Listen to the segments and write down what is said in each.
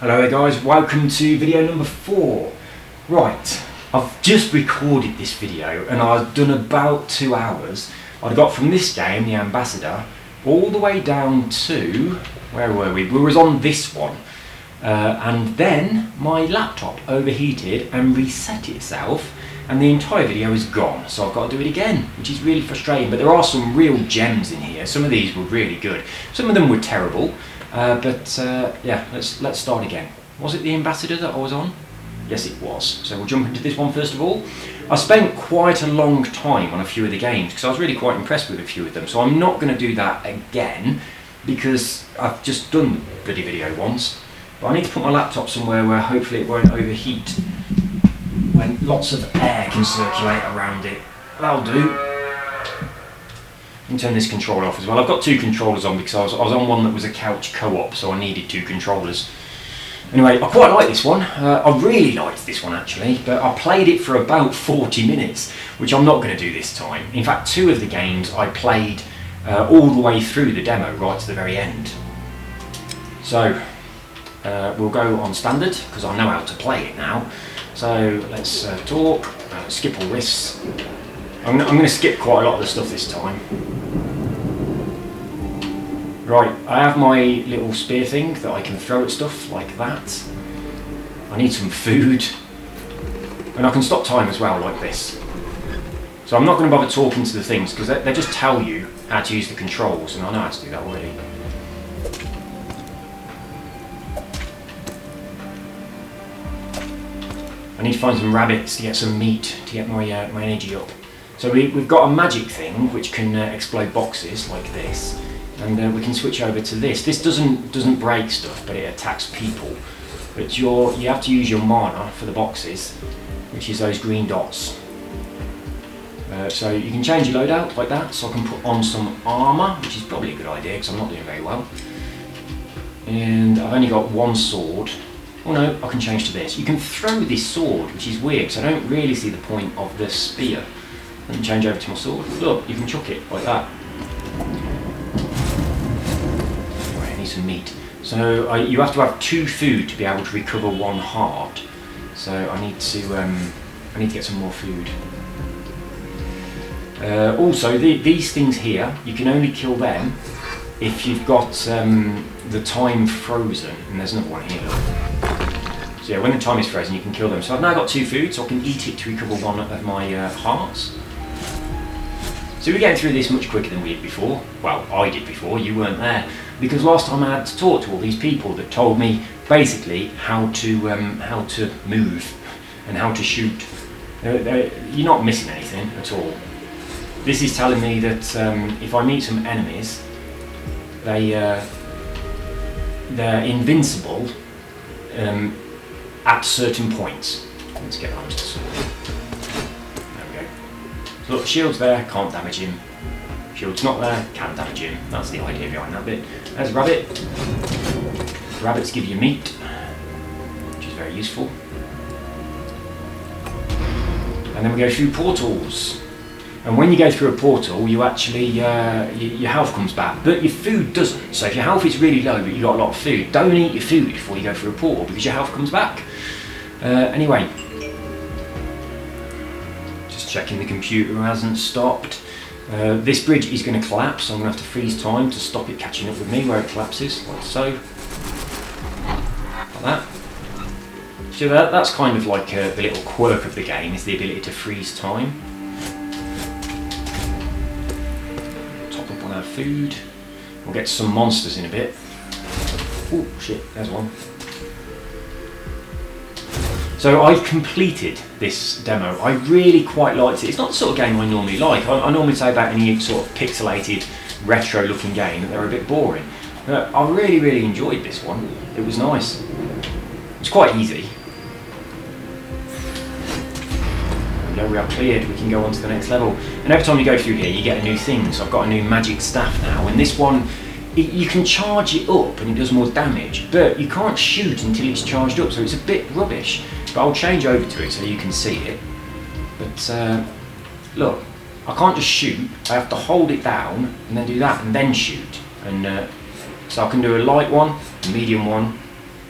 Hello there guys, welcome to video number 4. Right, I've just recorded this video and I've done about 2 hours. I got from this game, the Ambassador, all the way down to, where were we? We was on this one. And then my laptop overheated and reset itself and the entire video is gone, so I've got to do it again, which is really frustrating. But there are some real gems in here. Some of these were really good, some of them were terrible. Yeah, let's start again. Was it the Ambassador that I was on? Yes, it was. So we'll jump into this one first of all. I spent quite a long time on a few of the games because I was really quite impressed with a few of them. So I'm not going to do that again because I've just done the bloody video once. But I need to put my laptop somewhere where hopefully it won't overheat when lots of air can circulate around it. That'll do. And turn this controller off as well. I've got 2 controllers on because I was on one that was a couch co-op, so I needed 2 controllers. Anyway, I quite like this one. I really liked this one actually, but I played it for about 40 minutes, which I'm not going to do this time. In fact, 2 of the games I played all the way through the demo, right to the very end. So, we'll go on standard, because I know how to play it now. So, let's talk, skip all this. I'm going to skip quite a lot of the stuff this time. Right, I have my little spear thing that I can throw at stuff like that. I need some food. And I can stop time as well, like this. So I'm not going to bother talking to the things, because they just tell you how to use the controls, and I know how to do that already. I need to find some rabbits to get some meat, to get my energy up. So we've got a magic thing which can explode boxes like this, and we can switch over to this. This doesn't break stuff, but it attacks people. But you have to use your mana for the boxes, which is those green dots. So you can change your loadout like that. So I can put on some armour, which is probably a good idea because I'm not doing very well. And I've only got 1 sword. Oh no, I can change to this. You can throw this sword, which is weird because I don't really see the point of the spear. Let me change over to my sword. Look, you can chuck it like that. Right, I need some meat. So you have to have 2 food to be able to recover 1 heart. So I need to get some more food. Also, these things here, you can only kill them if you've got the time frozen. And there's another one here. So yeah, when the time is frozen, you can kill them. So I've now got 2 food, so I can eat it to recover 1 of my hearts. So we're getting through this much quicker than we did before. Well, I did before, you weren't there. Because last time I had to talk to all these people that told me basically how to move and how to shoot. You're not missing anything at all. This is telling me that if I meet some enemies, they're invincible at certain points. Let's get on to the sword. There we go. So look, shield's there, can't damage him. Shield's not there, can't damage him. That's the idea behind that bit. There's a rabbit. Rabbits give you meat, which is very useful. And then we go through portals. And when you go through a portal, you actually, your health comes back, but your food doesn't. So if your health is really low, but you've got a lot of food, don't eat your food before you go through a portal, because your health comes back. Anyway, just checking the computer hasn't stopped. This bridge is going to collapse, so I'm going to have to freeze time to stop it catching up with me where it collapses, like so. Like that. So that's kind of like the little quirk of the game, is the ability to freeze time. Food. We'll get some monsters in a bit. Oh shit, there's one. So I completed this demo. I really quite liked it. It's not the sort of game I normally like. I normally say about any sort of pixelated, retro looking game that they're a bit boring. But I really enjoyed this one. It was nice. It's quite easy. We are cleared, we can go on to the next level. And every time you go through here you get a new thing. So I've got a new magic staff now, and this one, you can charge it up and it does more damage, but you can't shoot until it's charged up, so it's a bit rubbish. But I'll change over to it so you can see it. But look, I can't just shoot, I have to hold it down and then do that and then shoot. And so I can do a light one, a medium one,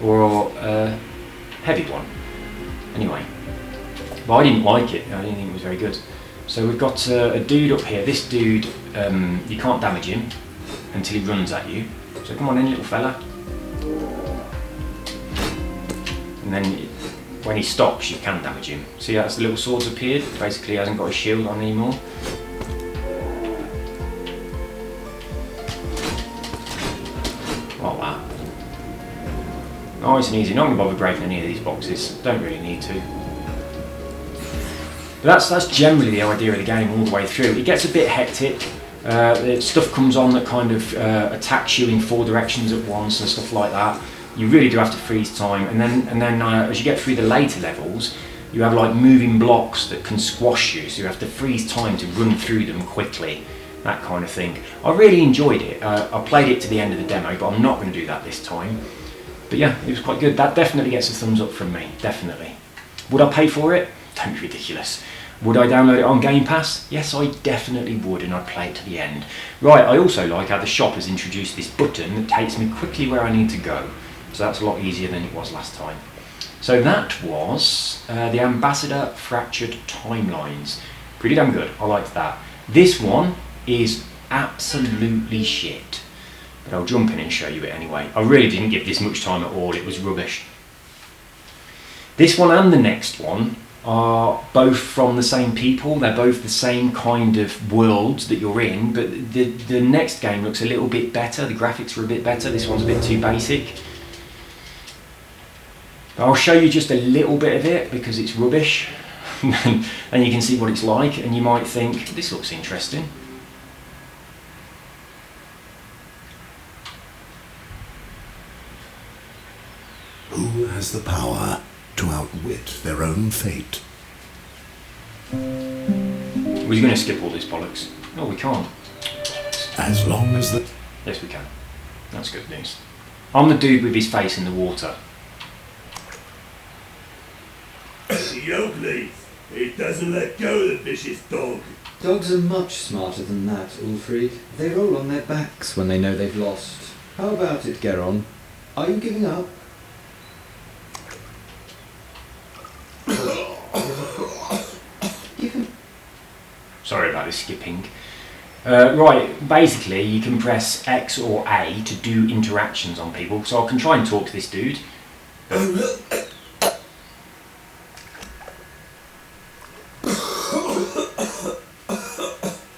or a heavy one. Anyway, but I didn't like it. I didn't think it was very good. So we've got a dude up here. This dude, you can't damage him until he runs at you. So come on in, little fella. And then when he stops, you can damage him. See, that's the little sword's appeared. Basically, he hasn't got a shield on anymore. Like that. Nice and easy. Not going to bother breaking any of these boxes. Don't really need to. But that's generally the idea of the game all the way through. It gets a bit hectic. Stuff comes on that kind of attacks you in 4 directions at once and stuff like that. You really do have to freeze time, and then as you get through the later levels, you have like moving blocks that can squash you, so you have to freeze time to run through them quickly, that kind of thing. I really enjoyed it. I played it to the end of the demo, but I'm not going to do that this time. But yeah, it was quite good. That definitely gets a thumbs up from me, definitely. Would I pay for it? Don't be ridiculous. Would I download it on Game Pass? Yes, I definitely would, and I'd play it to the end. Right, I also like how the shop has introduced this button that takes me quickly where I need to go. So that's a lot easier than it was last time. So that was the Ambassador Fractured Timelines. Pretty damn good, I liked that. This one is absolutely shit. But I'll jump in and show you it anyway. I really didn't give this much time at all, it was rubbish. This one and the next one are both from the same people. They're both the same kind of worlds that you're in, but the next game looks a little bit better. The graphics are a bit better. This one's a bit too basic. I'll show you just a little bit of it because it's rubbish. And you can see what it's like, and you might think, this looks interesting. Who has the power to outwit their own fate? We're going to skip all this bollocks. No, we can't. As long as the... Yes, we can. That's good news. I'm the dude with his face in the water. Yogli, it doesn't let go, the vicious dog. Dogs are much smarter than that, Ulfried. They roll on their backs when they know they've lost. How about it, Geron? Are you giving up? Sorry about this skipping. Right, basically you can press X or A to do interactions on people. So I can try and talk to this dude.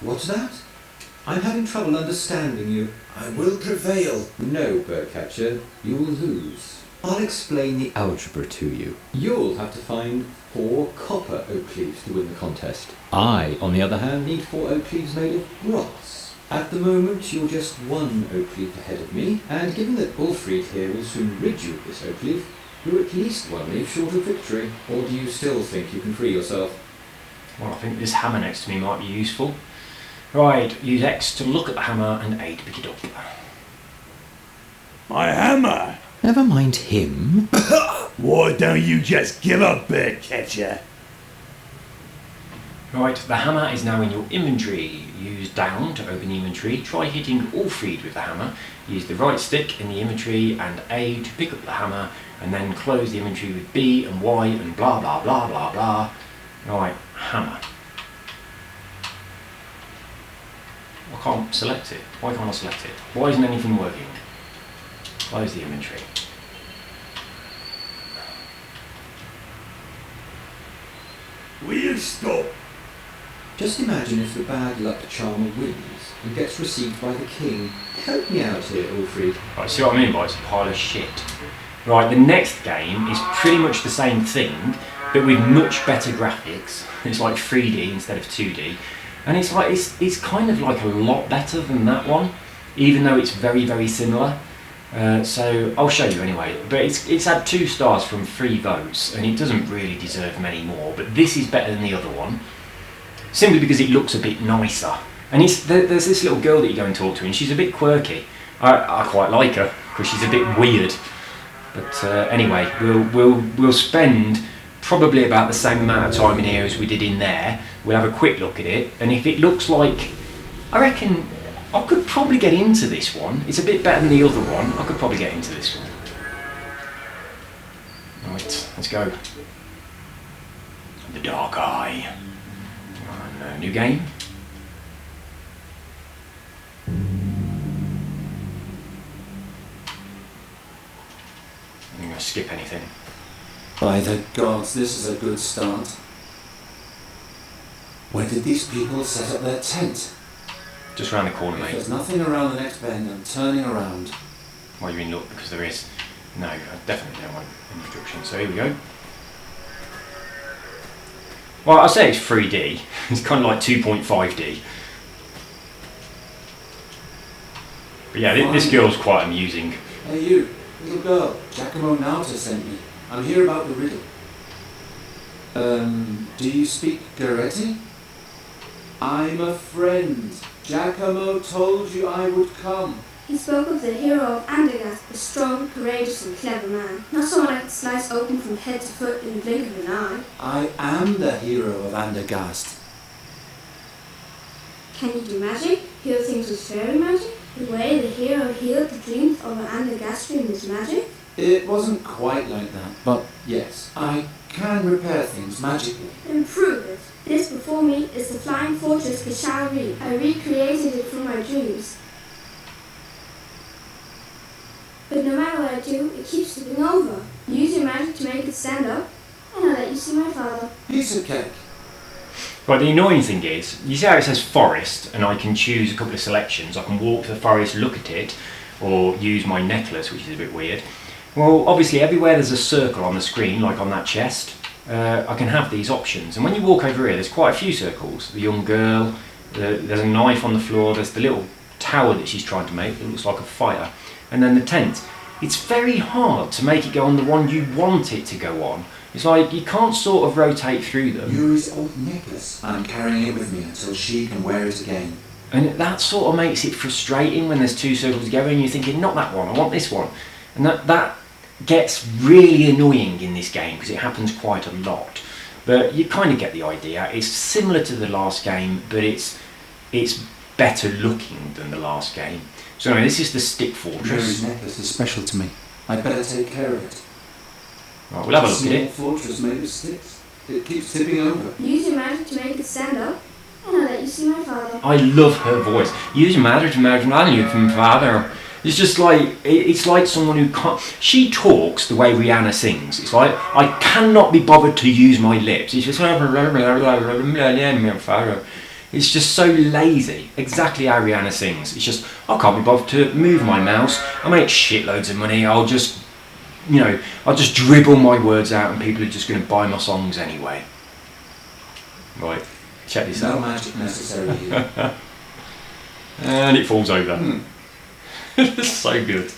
What's that? I'm having trouble understanding you. I will prevail. No, Birdcatcher, you'll lose. I'll explain the algebra to you. You'll have to find 4 copper oak leaves to win the contest. I, on the other hand, need 4 oak leaves made of brass. At the moment, you're just 1 oak leaf ahead of me, and given that Ulfried here will soon rid you of this oak leaf, you're at least 1 leaf short of victory. Or do you still think you can free yourself? Well, I think this hammer next to me might be useful. Right, use X to look at the hammer and A to pick it up. My hammer! Never mind him. Why don't you just give up, Birdcatcher? Right, the hammer is now in your inventory. Use down to open the inventory. Try hitting Ulfried with the hammer. Use the right stick in the inventory and A to pick up the hammer, and then close the inventory with B and Y and blah blah blah blah blah. Right, hammer. I can't select it. Why can't I select it? Why isn't anything working? Close the inventory. Will you stop? Just imagine if the bad luck charmer wins and gets received by the king. Help me out here, Ulfried. Right, see what I mean by it's a pile of shit. Right, the next game is pretty much the same thing, but with much better graphics. It's like 3D instead of 2D. And it's like it's kind of like a lot better than that one, even though it's very, very similar. So I'll show you anyway. But it's had 2 stars from 3 votes, and it doesn't really deserve many more. But this is better than the other one, simply because it looks a bit nicer. And there's this little girl that you go and talk to, and she's a bit quirky. I quite like her because she's a bit weird. But anyway, we'll spend probably about the same amount of time in here as we did in there. We'll have a quick look at it, and if it looks like, I reckon I could probably get into this one. It's a bit better than the other one. I could probably get into this one. Right, let's go. The Dark Eye. New game. I'm going to skip anything. By the gods, this is a good start. Where did these people set up their tent? Just round the corner, If mate. there's nothing around the next bend, I'm turning around. Well, you mean look, because there is. No, I definitely don't want introduction. So here we go. Well, I say it's 3D. It's kind of like 2.5D. But yeah, this girl's quite amusing. Hey you, little girl, Giacomo Nauta sent me. I'm here about the riddle. Do you speak Goretti? I'm a friend. Giacomo told you I would come. He spoke of the hero of Andergast, a strong, courageous and clever man. Not someone I could slice open from head to foot in the blink of an eye. I am the hero of Andergast. Can you do magic? Heal things with fairy magic? The way the hero healed the dreams of an Andergastrian is magic? It wasn't quite like that, but yes, I can repair things magically. Then prove it. This before me is the flying fortress Gishari. I recreated it from my dreams. But no matter what I do, it keeps tipping over. Use your magic to make it stand up, and I'll let you see my father. Piece of cake. Right, the annoying thing is, you see how it says forest, and I can choose a couple of selections. I can walk to the forest, look at it, or use my necklace, which is a bit weird. Well, obviously everywhere there's a circle on the screen, like on that chest, I can have these options. And when you walk over here, there's quite a few circles. The young girl, there's a knife on the floor, there's the little tower that she's trying to make that looks like a fire, and then the tent. It's very hard to make it go on the one you want it to go on. It's like you can't sort of rotate through them. Yuri's old necklace. I'm carrying it with me until she can wear it again. And that sort of makes it frustrating when there's two circles together and you're thinking, not that one, I want this one. And that gets really annoying in this game because it happens quite a lot. But you kind of get the idea. It's similar to the last game, but it's better looking than the last game. So anyway, this is the stick fortress. Yuri's necklace is special to me. I'd better take care of it. Right, we'll have a look at Small it. fortress made of sticks. It keeps tipping over. Use your magic to make it stand up, and I'll let you see my father. I love her voice. Use matter to imagine you from father. It's just like, it's like someone who can't, she talks the way Rihanna sings. It's like, I cannot be bothered to use my lips. It's just, it's just so lazy. Exactly how Rihanna sings. It's just, I can't be bothered to move my mouse. I make shitloads of money. I'll just, I'll just dribble my words out and people are just going to buy my songs anyway. Right, check this No out. magic necessary here. And it falls over. It's so good.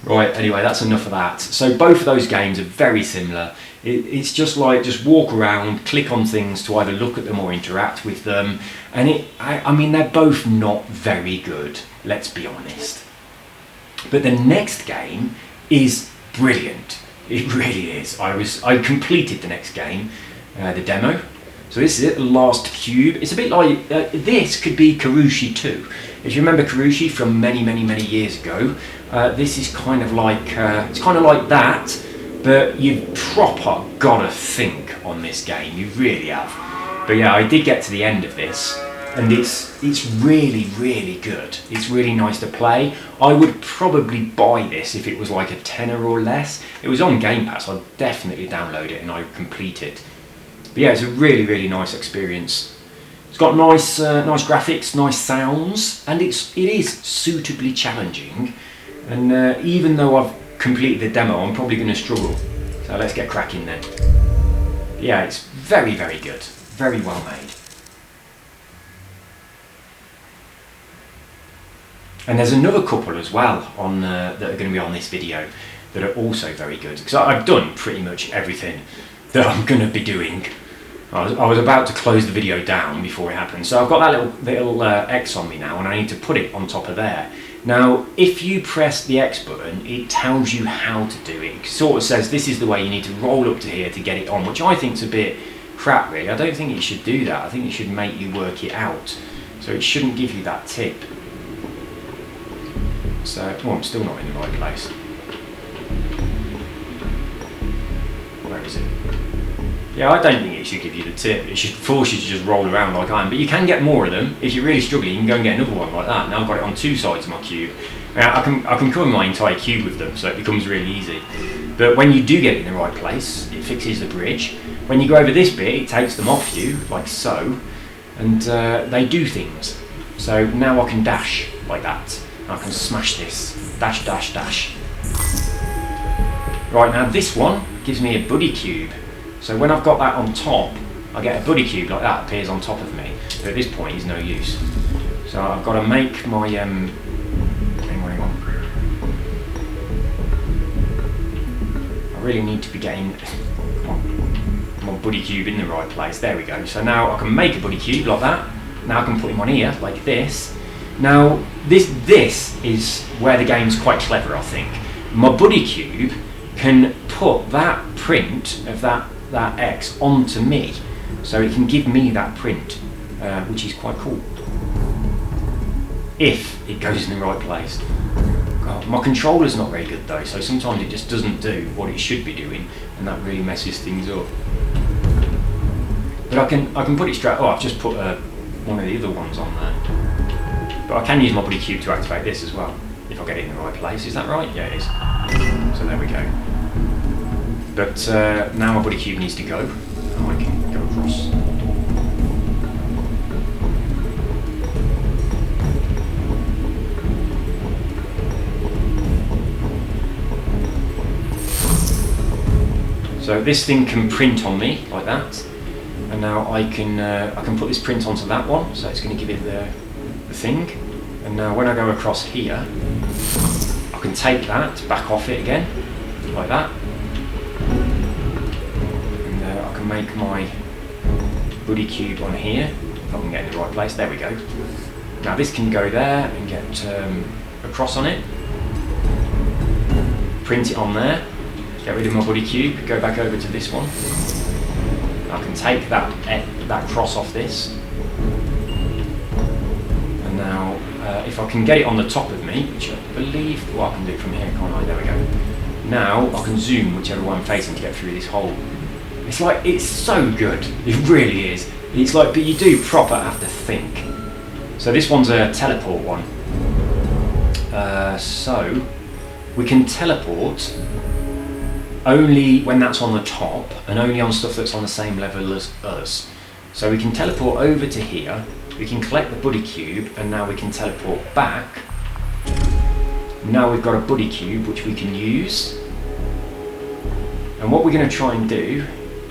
Right, anyway, that's enough of that. So both of those games are very similar. It's just like, just walk around, click on things to either look at them or interact with them. And I mean, they're both not very good, let's be honest. But the next game is brilliant. It really is. I completed the next game, the demo. So this is it, the last cube. It's a bit like, this could be Karushi 2. If you remember Karushi from many, many, many years ago, this is kind of like, it's kind of like that, but you've proper gotta think on this game, you really have. But yeah, I did get to the end of this, and it's really, really good. It's really nice to play. I would probably buy this if it was like a tenner or less. It was on Game Pass, I'd definitely download it and I'd complete it. But yeah, it's a really, really nice experience. It's got nice graphics, nice sounds, and it is suitably challenging. And even though I've completed the demo, I'm probably going to struggle. So let's get cracking then. But yeah, it's very, very good. Very well made. And there's another couple as well on that are going to be on this video that are also very good. Because I've done pretty much everything that I'm going to be doing. I was about to close the video down before it happened. So I've got that little X on me now, and I need to put it on top of there. Now, if you press the X button, it tells you how to do it. It sort of says this is the way you need to roll up to here to get it on, which I think is a bit crap really. I don't think it should do that. I think it should make you work it out. So it shouldn't give you that tip. So, oh, I'm still not in the right place. is it? Yeah, I don't think it should give you the tip. It should force you to just roll around like I am. But you can get more of them. If you're really struggling, you can go and get another one like that. Now I've got it on 2 sides of my cube. Now I can cover my entire cube with them, so it becomes really easy. But when you do get it in the right place, it fixes the bridge. When you go over this bit, it takes them off you, like so, and they do things. So now I can dash like that. I can smash this. Dash, dash, dash. Right, now this one gives me a buddy cube. So when I've got that on top, I get a buddy cube like that appears on top of me. But at this point, it's no use. So I've got to make my hang on. I really need to be getting my buddy cube in the right place. There we go. So now I can make a buddy cube like that. Now I can put him on here like this. Now this is where the game's quite clever, I think. My buddy cube can put that print of that X onto me, so it can give me that print, which is quite cool. If it goes in the right place. God, my controller's not very good though, so sometimes it just doesn't do what it should be doing, and that really messes things up. But I can put it straight. Oh, I've just put one of the other ones on there. But I can use my buddy cube to activate this as well, if I get it in the right place. Is that right? Yeah, it is. So there we go. But now my buddy cube needs to go, and I can go across. So this thing can print on me like that, and now I can put this print onto that one, so it's going to give it the thing. And now when I go across here, I can take that back off it again, like that. And I can make my buddy cube on here, if I can get in the right place. There we go. Now this can go there and get across on it. Print it on there. Get rid of my buddy cube, go back over to this one. I can take that cross off this. And now, if I can get it on the top of me, which I believe, well, I can do it from here, can't I? There we go. Now I can zoom whichever one I'm facing to get through this hole. It's like, it's so good. It really is. It's like, but you do proper have to think. So this one's a teleport one. So we can teleport only when that's on the top, and only on stuff that's on the same level as us. So we can teleport over to here, we can collect the buddy cube, and now we can teleport back. Now we've got a buddy cube which we can use. And what we're going to try and do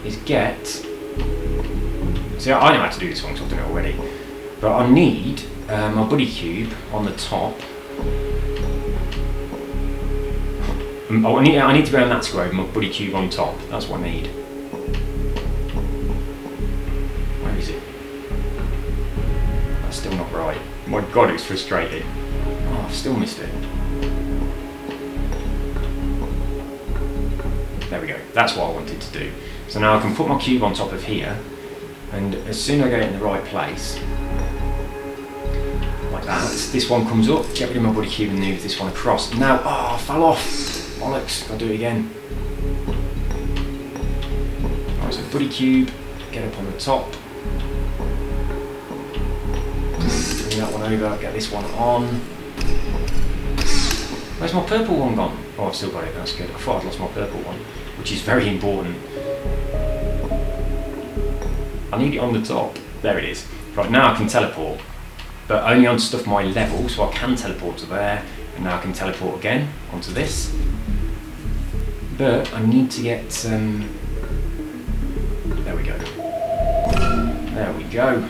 is get... See, I know how to do this one because I've done it already. But I need my buddy cube on the top. Oh, I need to be on that square with my buddy cube on top. That's what I need. Where is it? That's still not right. My God, it's frustrating. Oh, I've still missed it. There we go. That's what I wanted to do. So now I can put my cube on top of here, and as soon as I get it in the right place, like that, this one comes up, get rid of my buddy cube and move this one across. Now, oh, I fell off. Bollocks, I'll do it again. Alright, so buddy cube, get up on the top. Bring that one over, get this one on. Where's my purple one gone? Oh, I've still got it, that's good. I thought I'd lost my purple one, which is very important. I need it on the top. There it is. Right, now I can teleport, but only on stuff my level, so I can teleport to there, and now I can teleport again onto this. But I need to get, there we go. There we go.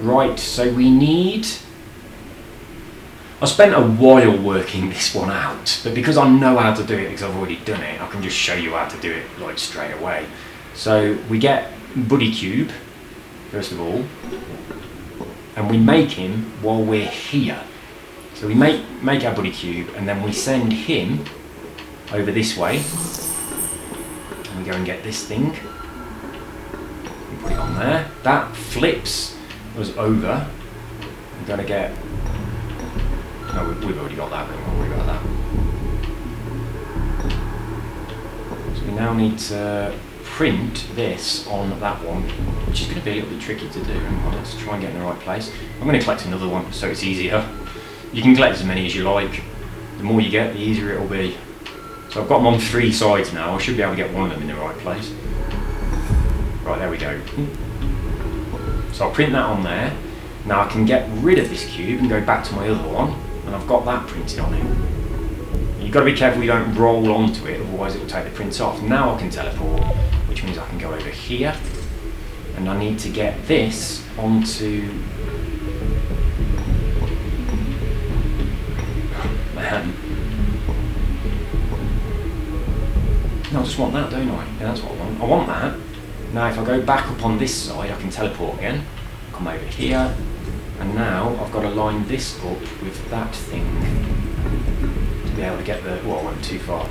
Right, so we need... I spent a while working this one out, but because I know how to do it, because I've already done it, I can just show you how to do it like straight away. So we get buddy cube, first of all, and we make him while we're here. So we make our buddy cube, and then we send him over this way, and we go and get this thing, and put it on there. That flips us over. We're going to get No, we've already got that, we won't worry about that. So we now need to print this on that one, which is going to be a little bit tricky to do. Let's try and get in the right place. I'm going to collect another one so it's easier. You can collect as many as you like. The more you get, the easier it will be. So I've got them on 3 sides now. I should be able to get one of them in the right place. Right, there we go. So I'll print that on there. Now I can get rid of this cube and go back to my other one, and I've got that printed on it. You've got to be careful you don't roll onto it, otherwise it will take the print off. Now I can teleport, which means I can go over here, and I need to get this onto... Man. No, I just want that, don't I? Yeah, that's what I want. I want that. Now if I go back up on this side, I can teleport again. Come over here, and now I've got to line this up with that thing to be able to get the... Well, I went too far.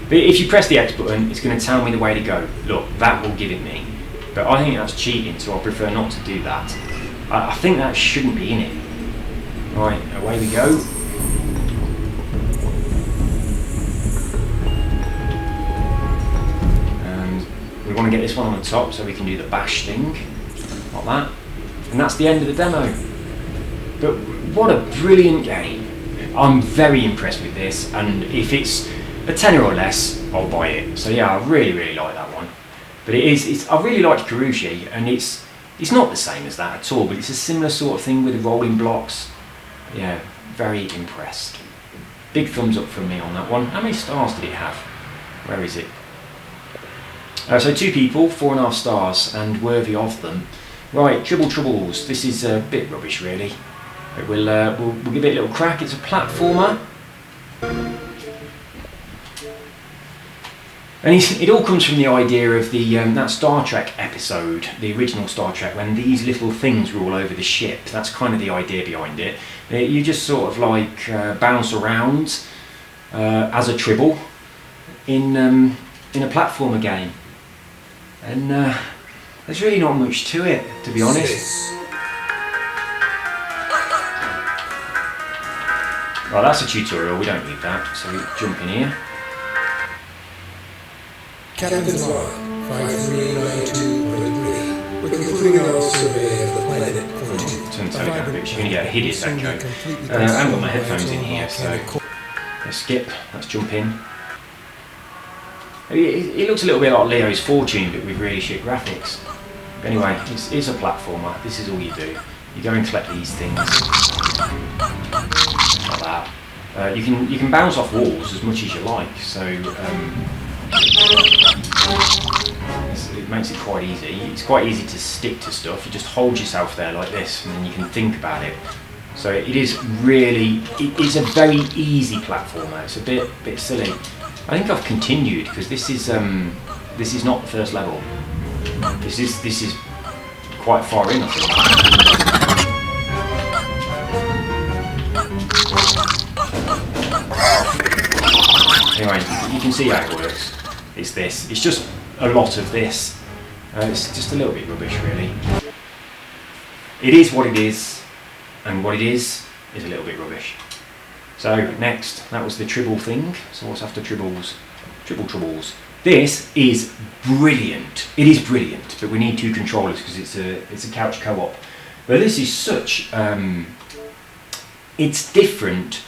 But if you press the X button, it's going to tell me the way to go. Look, that will give it me. But I think that's cheating, so I prefer not to do that. I think that shouldn't be in it. Right, away we go. We want to get this one on the top so we can do the bash thing, like that. And that's the end of the demo. But what a brilliant game. I'm very impressed with this, and if it's a tenner or less, I'll buy it. So yeah, I really, really like that one. But I really liked Karushi, and it's not the same as that at all, but it's a similar sort of thing with the rolling blocks. Yeah, very impressed. Big thumbs up from me on that one. How many stars did it have? Where is it? So 2 people, 4.5 stars, and worthy of them. Right, Tribble Troubles. This is a bit rubbish, really. But we'll give it a little crack. It's a platformer. And it all comes from the idea of the that Star Trek episode, the original Star Trek, when these little things were all over the ship. That's kind of the idea behind it. You just sort of like bounce around as a Tribble in a platformer game. And there's really not much to it, to be honest. Right, that's a tutorial, we don't need that, so we jump in here. Captain's log, 5392.3. We're concluding our survey of the planet Quarantine. Turn the telegram a bit, you're going to get a hideous echo. I haven't got my headphones in here, so let's skip, let's jump in. It looks a little bit like Leo's Fortune, but with really shit graphics. But anyway, it's a platformer. This is all you do. You go and collect these things. Like that. You can bounce off walls as much as you like, so it makes it quite easy. It's quite easy to stick to stuff. You just hold yourself there like this, and then you can think about it. So it is really, it's a very easy platformer. It's a bit silly. I think I've continued because this is not the first level. This is quite far in, I think. Anyway, you can see how it works. It's this. It's just a lot of this. It's just a little bit rubbish, really. It is what it is, and what it is a little bit rubbish. So next, that was the Tribble thing. So what's after Tribbles? Tribble Troubles. This is brilliant. It is brilliant, but we need 2 controllers because it's a couch co-op. But this is such it's different.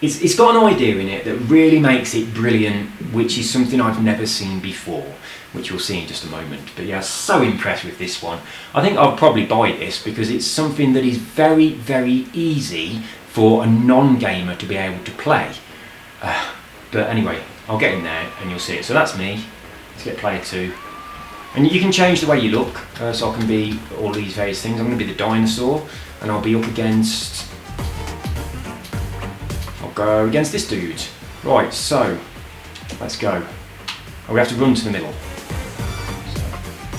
It's got an idea in it that really makes it brilliant, which is something I've never seen before, which you'll see in just a moment. But yeah, so impressed with this one. I think I'll probably buy this because it's something that is very, very easy for a non-gamer to be able to play. But anyway, I'll get in there and you'll see it. So that's me. Let's get player 2. And you can change the way you look. So I can be all these various things. I'm going to be the dinosaur, and I'll be up against... I'll go against this dude. Right, so let's go. Oh, we have to run to the middle. So,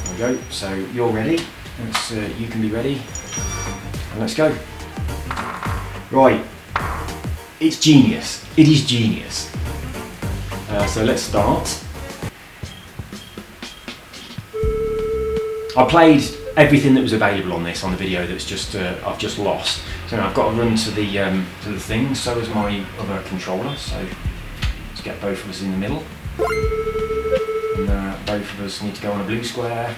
there we go. So you're ready. You can be ready. And let's go. Right, it's genius. It is genius. So let's start. I played everything that was available on this on the video that's just I've just lost. So now I've got to run to the thing. So is my other controller. So let's get both of us in the middle. And both of us need to go on a blue square.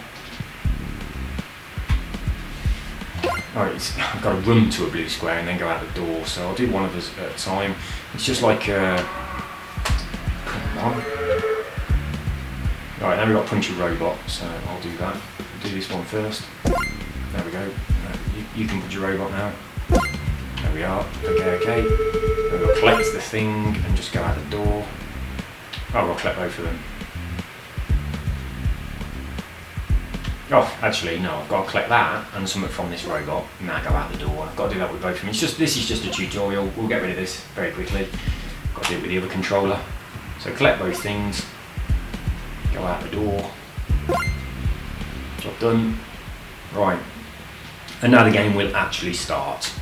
Alright, I've got to run to a blue square and then go out the door. So I'll do one of us at a time. It's just like come on. Alright, now we've got to punch a robot, so I'll do that. I'll do this one first. There we go. You can punch a robot now. There we are. Okay. Then we'll collect the thing and just go out the door. Oh, we'll collect both of them. Oh, actually, no, I've got to collect that and something from this robot and now go out the door. I've got to do that with both of them. This is just a tutorial. We'll get rid of this very quickly. Got to do it with the other controller. So collect both things. Go out the door. Job done. Right. And now the game will actually start.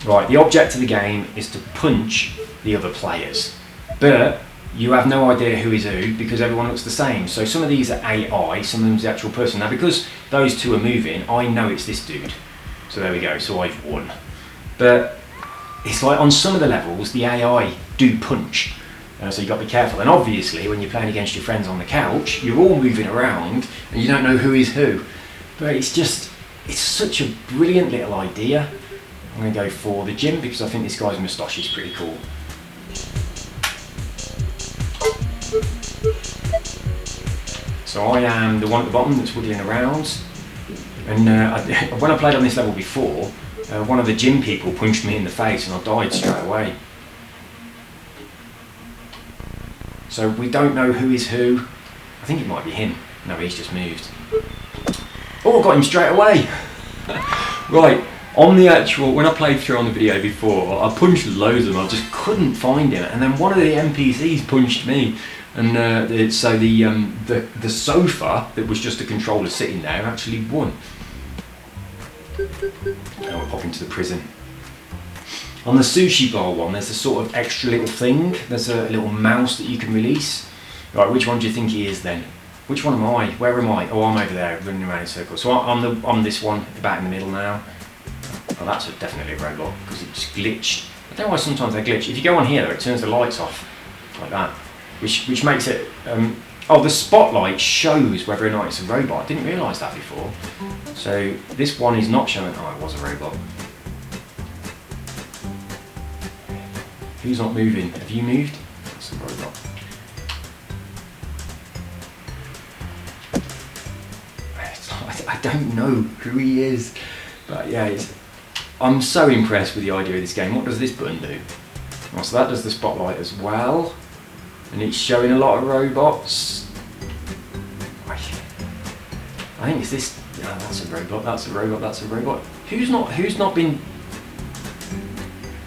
Right, the object of the game is to punch the other players. But you have no idea who is who because everyone looks the same. So some of these are AI, some of them is the actual person. Now because those two are moving, I know it's this dude. So there we go, so I've won. But it's like on some of the levels, the AI do punch. So you've got to be careful. And obviously, when you're playing against your friends on the couch, you're all moving around and you don't know who is who. But it's such a brilliant little idea. I'm going to go for the gym because I think this guy's moustache is pretty cool. So I am the one at the bottom that's wiggling around. And when I played on this level before, one of the gym people punched me in the face and I died straight away. So we don't know who is who. I think it might be him. No, he's just moved. Oh, I got him straight away. Right, on the actual, when I played through on the video before, I punched loads of them, I just couldn't find him. And then one of the NPCs punched me. And so the sofa that was just a controller sitting there actually won. Now we'll pop into the prison. On the sushi bar one, there's a sort of extra little thing. There's a little mouse that you can release. Right, which one do you think he is then? Which one am I? Where am I? Oh, I'm over there, running around in circles. So I'm this one, about in the middle now. Oh, that's definitely a robot because it's glitched. I don't know why sometimes they glitch. If you go on here, though, it turns the lights off like that, which makes it. Oh, the spotlight shows whether or not it's a robot. I didn't realise that before. So this one is not showing. Oh, it was a robot. Who's not moving? Have you moved? That's a robot. I don't know who he is, but yeah, I'm so impressed with the idea of this game. What does this button do? Oh, so that does the spotlight as well, and it's showing a lot of robots. I think it's this. Oh, that's a robot. That's a robot. That's a robot. Who's not been?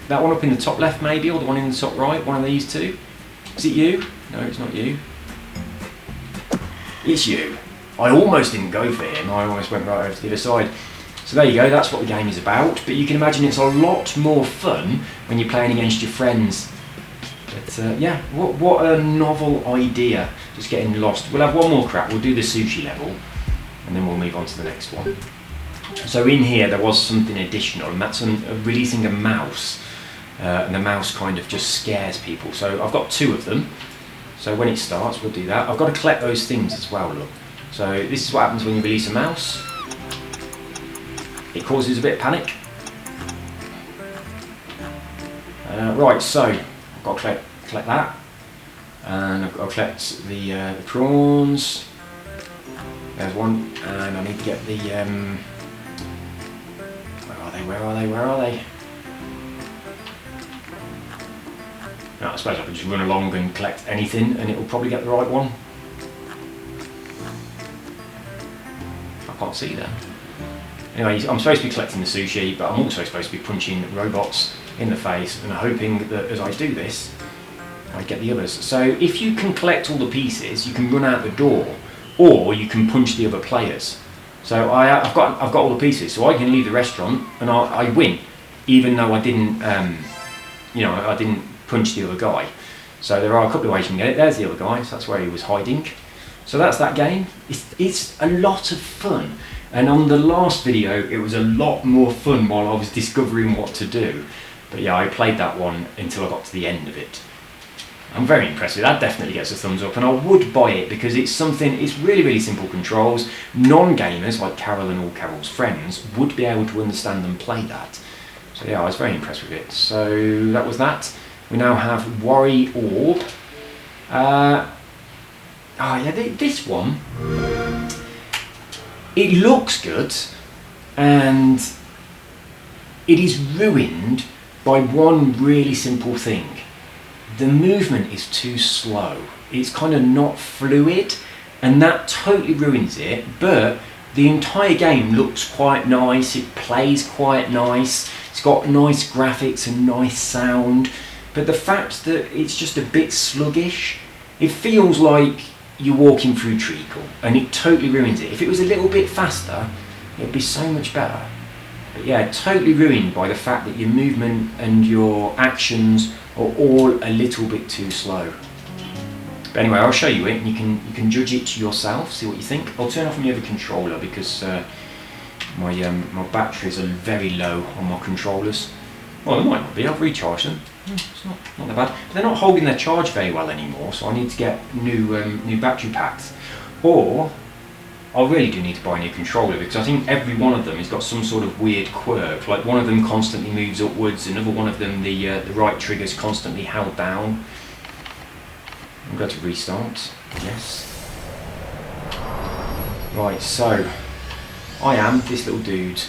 That one up in the top left maybe, or the one in the top right, one of these two. Is it you? No, it's not you. It's you. I almost didn't go for him, I almost went right over to the other side. So there you go, that's what the game is about, but you can imagine it's a lot more fun when you're playing against your friends. But yeah, what a novel idea, just getting lost. We'll have one more crack, we'll do the sushi level, and then we'll move on to the next one. So in here there was something additional, and that's releasing a mouse. And the mouse kind of just scares people. So I've got two of them. So when it starts, we'll do that. I've got to collect those things as well, look. So this is what happens when you release a mouse. It causes a bit of panic. Right, so I've got to collect that. And I've got to collect the prawns. There's one. And I need to get the... Where are they? No, I suppose I could just run along and collect anything and it will probably get the right one. I can't see that. Anyway, I'm supposed to be collecting the sushi, but I'm also supposed to be punching robots in the face and hoping that as I do this, I get the others. So if you can collect all the pieces, you can run out the door, or you can punch the other players. So I've got all the pieces, so I can leave the restaurant and I win, even though I didn't, I didn't punch the other guy. So there are a couple of ways you can get it. There's the other guy, so that's where he was hiding. So that's that game. It's a lot of fun. And on the last video, it was a lot more fun while I was discovering what to do. But yeah, I played that one until I got to the end of it. I'm very impressed with that. Definitely gets a thumbs up, and I would buy it because it's really, really simple controls. Non-gamers like Carol and all Carol's friends would be able to understand and play that. So yeah, I was very impressed with it. So that was that. We now have WarriOrb. This one, it looks good, and it is ruined by one really simple thing. The movement is too slow. It's kind of not fluid, and that totally ruins it. But the entire game looks quite nice. It plays quite nice. It's got nice graphics and nice sound. But the fact that it's just a bit sluggish, it feels like you're walking through treacle, and it totally ruins it. If it was a little bit faster, it'd be so much better. But yeah, totally ruined by the fact that your movement and your actions are all a little bit too slow. But anyway, I'll show you it, and you can judge it yourself, see what you think. I'll turn off my other controller because my batteries are very low on my controllers. Well, they might not be. I've recharged them. It's not that bad. But they're not holding their charge very well anymore, so I need to get new battery packs. Or I really do need to buy a new controller, because I think every one of them has got some sort of weird quirk. Like one of them constantly moves upwards, another one of them the right trigger's constantly held down. I'm going to restart. Yes. Right, so I am this little dude,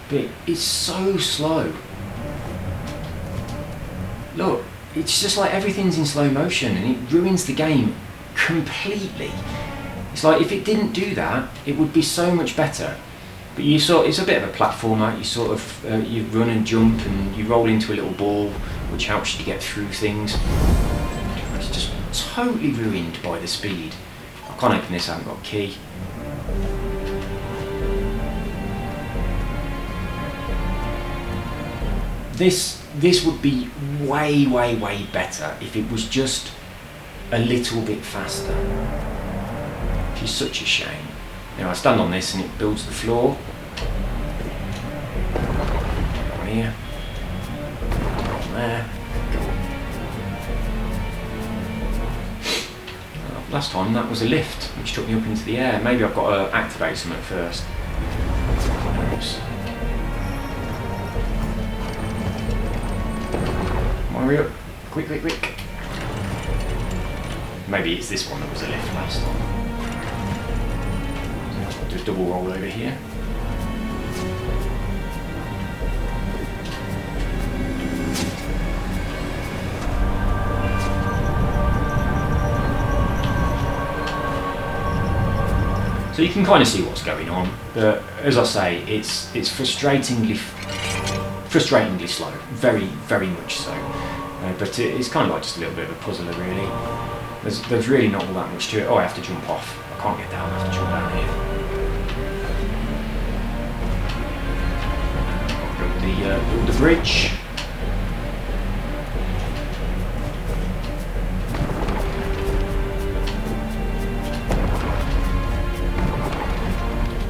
but it's so slow. Look, it's just like everything's in slow motion, and it ruins the game completely. It's like if it didn't do that, it would be so much better. But it's a bit of a platformer. You sort of you run and jump, and you roll into a little ball, which helps you to get through things. It's just totally ruined by the speed. I can't open this. I haven't got a key. This would be way, way, way better if it was just a little bit faster. Which is such a shame. Now I stand on this and it builds the floor. Go here. Go there. Last time that was a lift, which took me up into the air. Maybe I've got to activate some at first. Oops. Hurry up. Quick, quick, quick. Maybe it's this one that was a lift last time. I'll just double roll over here. So you can kind of see what's going on, but as I say, it's frustratingly slow, very, very much so. But it's kind of like just a little bit of a puzzler, really. There's really not all that much to it. Oh, I have to jump off. I can't get down. I have to jump down here. Build the bridge.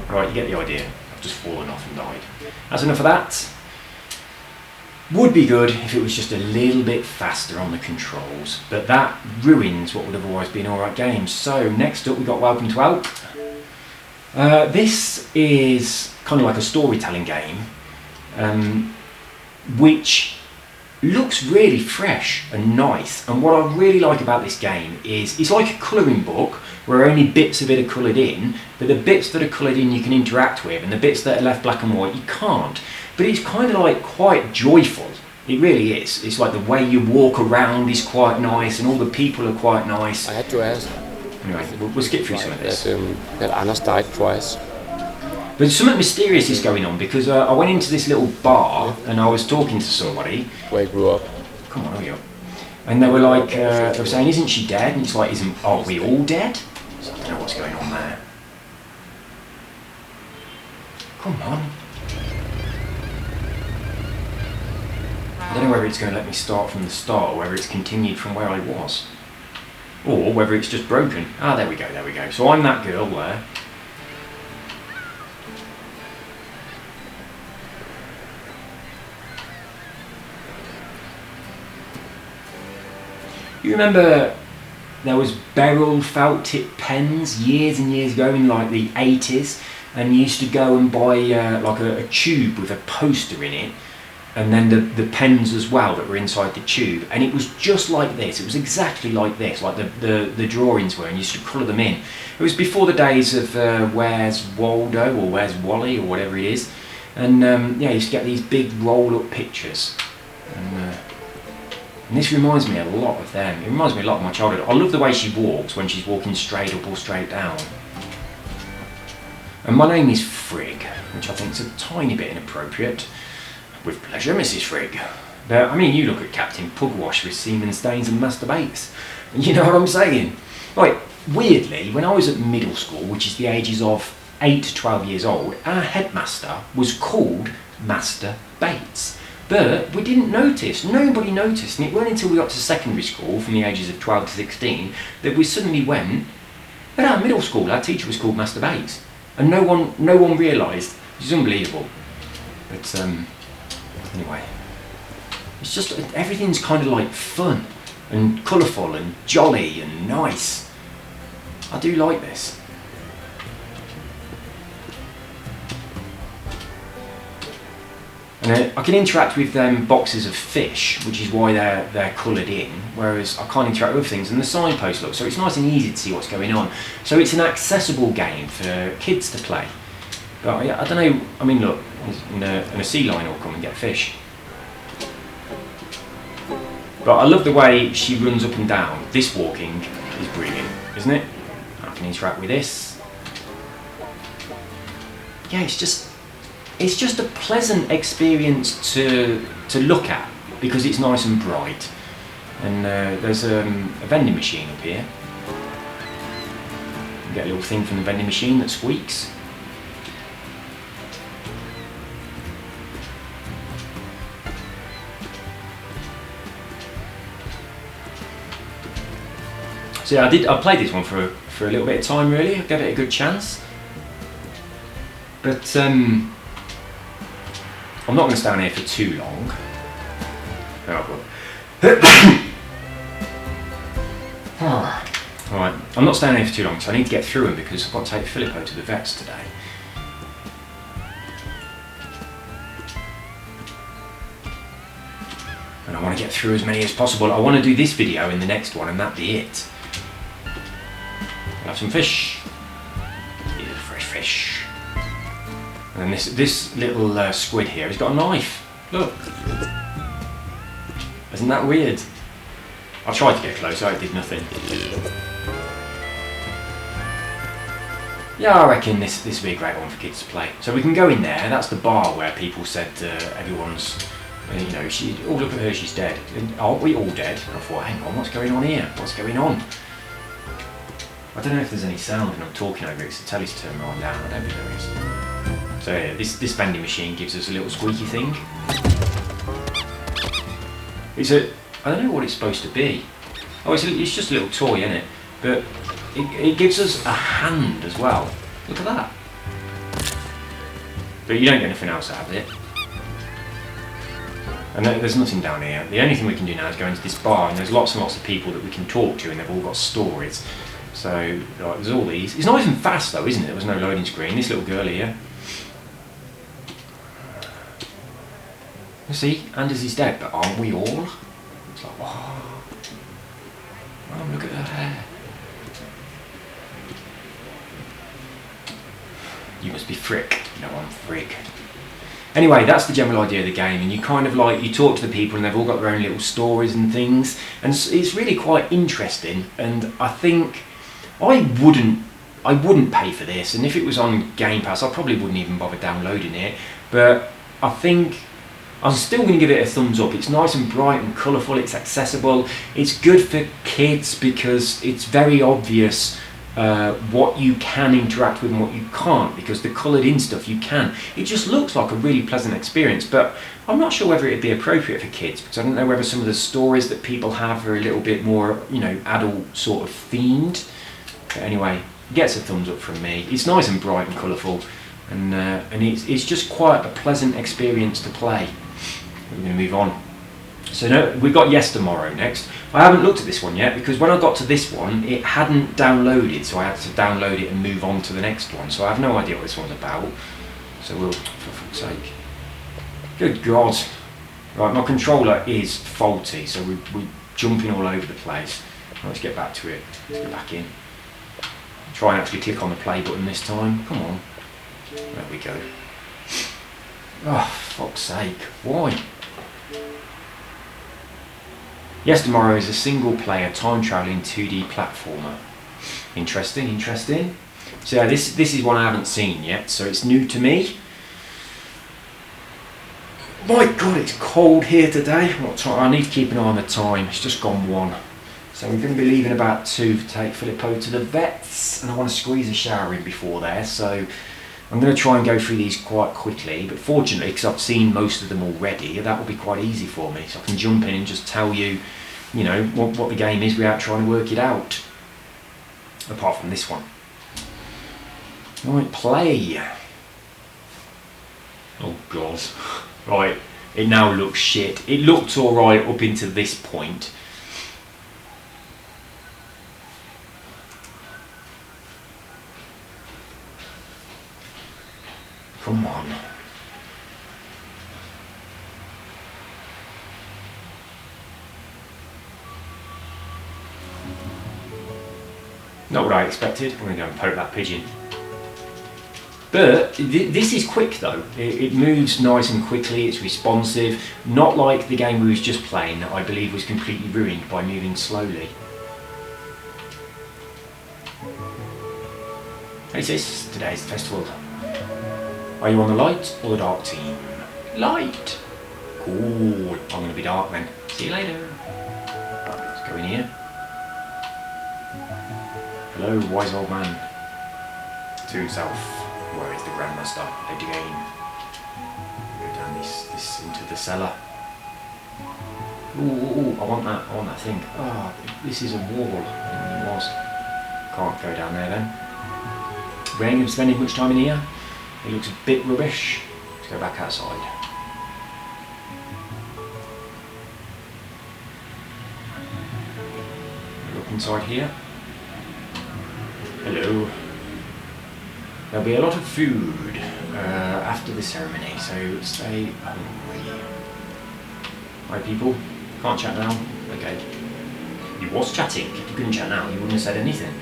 Right, you get the idea. I've just fallen off and died. That's enough of that. Would be good if it was just a little bit faster on the controls, but that ruins what would otherwise be an alright game. So next up we've got Welcome to Alp. This is kind of like a storytelling game, which looks really fresh and nice. And what I really like about this game is it's like a colouring book where only bits of it are coloured in, but the bits that are coloured in you can interact with, and the bits that are left black and white you can't. But it's kind of like quite joyful. It really is. It's like the way you walk around is quite nice, and all the people are quite nice. I had to ask. Anyway, we'll skip through some of this. That Anders died twice. But something mysterious is going on, because I went into this little bar and I was talking to somebody. Where he grew up. Come on, hurry up. And they were like, they were saying, "Isn't she dead?" And it's like, "Are we all dead?" So I don't know what's going on there. Come on. I don't know whether it's going to let me start from the start or whether it's continued from where I was. or whether it's just broken. Ah, there we go, there we go. So I'm that girl there. You remember there was beryl felt tip pens years and years ago in like the 80s, and you used to go and buy like a tube with a poster in it, and then the pens as well that were inside the tube, and it was just like this. It was exactly like this, like the drawings were, and you used to colour them in. It was before the days of Where's Waldo or Where's Wally or whatever it is, and yeah, you used to get these big roll-up pictures, and this reminds me a lot of them. It reminds me a lot of my childhood. I love the way she walks when she's walking straight up or straight down. And my name is Frigg, which I think is a tiny bit inappropriate. With pleasure, Mrs. Frigg. But, I mean, you look at Captain Pugwash with semen stains and masturbates. You know what I'm saying? Right, weirdly, when I was at middle school, which is the ages of 8 to 12 years old, our headmaster was called Master Bates. But we didn't notice, nobody noticed, and it wasn't until we got to secondary school, from the ages of 12 to 16, that we suddenly went, at our middle school, our teacher was called Master Bates. And no one realised. It's unbelievable. But, anyway, it's just, everything's kind of like fun and colourful and jolly and nice. I do like this. And I can interact with boxes of fish, which is why they're coloured in, whereas I can't interact with things, and the signpost look, so it's nice and easy to see what's going on. So it's an accessible game for kids to play. But I don't know, I mean look, and a sea lion will come and get fish. But I love the way she runs up and down. This walking is brilliant, isn't it? I can interact with this. Yeah, it's just a pleasant experience to look at, because it's nice and bright. And there's a vending machine up here. You get a little thing from the vending machine that squeaks. So yeah, I played this one for a little bit of time really. I gave it a good chance. But I'm not going to stay on here for too long. Oh, Alright, I'm not staying here for too long, so I need to get through them because I've got to take Filippo to the vets today. And I want to get through as many as possible. I want to do this video in the next one and that'll be it. I'll have some fish. Yeah, fresh fish. And this little squid here has got a knife. Look. Isn't that weird? I tried to get closer, it did nothing. Yeah, I reckon this would be a great one for kids to play. So we can go in there, that's the bar where people said everyone's, you know, oh look at her, she's dead. And aren't we all dead? And I thought, hang on, what's going on here? What's going on? I don't know if there's any sound and I'm talking over it because the telly's turned right down. I don't think there is. So yeah, this vending machine gives us a little squeaky thing. I don't know what it's supposed to be. Oh, it's just a little toy, isn't it? But it gives us a hand as well. Look at that. But you don't get anything else out of it. And there's nothing down here. The only thing we can do now is go into this bar, and there's lots and lots of people that we can talk to, and they've all got stories. So like, there's all these. It's not even fast though, isn't it? There was no loading screen. This little girl here. You see, Anders is dead, but aren't we all? It's like, oh, look at her hair. You must be Frick. No, I'm Frigg. Anyway, that's the general idea of the game, and you kind of like, you talk to the people and they've all got their own little stories and things, and it's really quite interesting. And I think I wouldn't pay for this, and if it was on Game Pass I probably wouldn't even bother downloading it, but I think I'm still going to give it a thumbs up. It's nice and bright and colourful, it's accessible, it's good for kids because it's very obvious what you can interact with and what you can't, because the coloured in stuff you can. It just looks like a really pleasant experience, but I'm not sure whether it'd be appropriate for kids, because I don't know whether some of the stories that people have are a little bit more, you know, adult sort of themed. But anyway, it gets a thumbs up from me. It's nice and bright and colourful, and it's just quite a pleasant experience to play. We're going to move on. So no, we've got YesterMorrow next. I haven't looked at this one yet, because when I got to this one it hadn't downloaded, so I had to download it and move on to the next one. So I have no idea what this one's about. So we'll, for fuck's sake. Good God. Right, my controller is faulty, so we're jumping all over the place. Let's get back to it. Let's get back in. Try and actually click on the play button this time. Come on. There we go. Oh, fuck's sake. Why? YesterMorrow is a single-player, time-travelling 2D platformer. Interesting, interesting. So yeah, this is one I haven't seen yet, so it's new to me. My God, it's cold here today. I need to keep an eye on the time. It's just gone 1. So we're going to be leaving about 2 to take Filippo to the vets, and I want to squeeze a shower in before there, so I'm going to try and go through these quite quickly, but fortunately, because I've seen most of them already, that will be quite easy for me, so I can jump in and just tell you, you know, what the game is without trying to work it out, apart from this one. Right, play. Oh God. Right, it now looks shit. It looked alright up into this point. Come on. Not what I expected. I'm going to go and poke that pigeon. But this is quick though. It moves nice and quickly, it's responsive. Not like the game we was just playing that I believe was completely ruined by moving slowly. Hey sis, today's the festival. Are you on the light or the dark team? Light! Cool, I'm going to be dark then. See you later. Let's go in here. Hello, wise old man. To himself, where is the grandmaster? Again. Go down this into the cellar. Ooh, I want that thing. Oh, this is a wall. It was. Can't go down there then. We ain't going to spend much time in here. It looks a bit rubbish. Let's go back outside. Look inside here. Hello. There'll be a lot of food after the ceremony, so stay hungry. Hi people. Can't chat now? Okay. You was chatting. If you couldn't chat now, you wouldn't have said anything.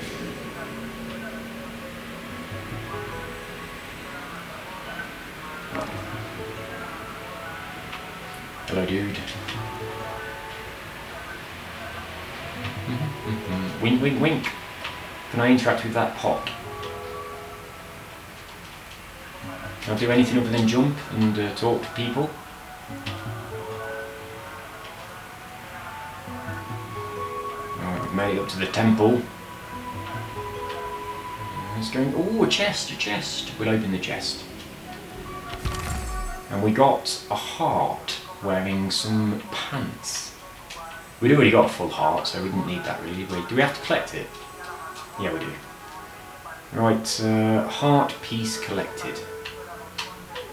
Hello, dude. Wink, wink, wink. Can I interact with that pot? Can I do anything other than jump and talk to people? Alright, we've made it up to the temple. It's going. Oh, a chest. We'll open the chest. And we got a heart wearing some pants. We'd already got a full heart, so we didn't need that really. Do we have to collect it? Yeah, we do. Right, heart piece collected.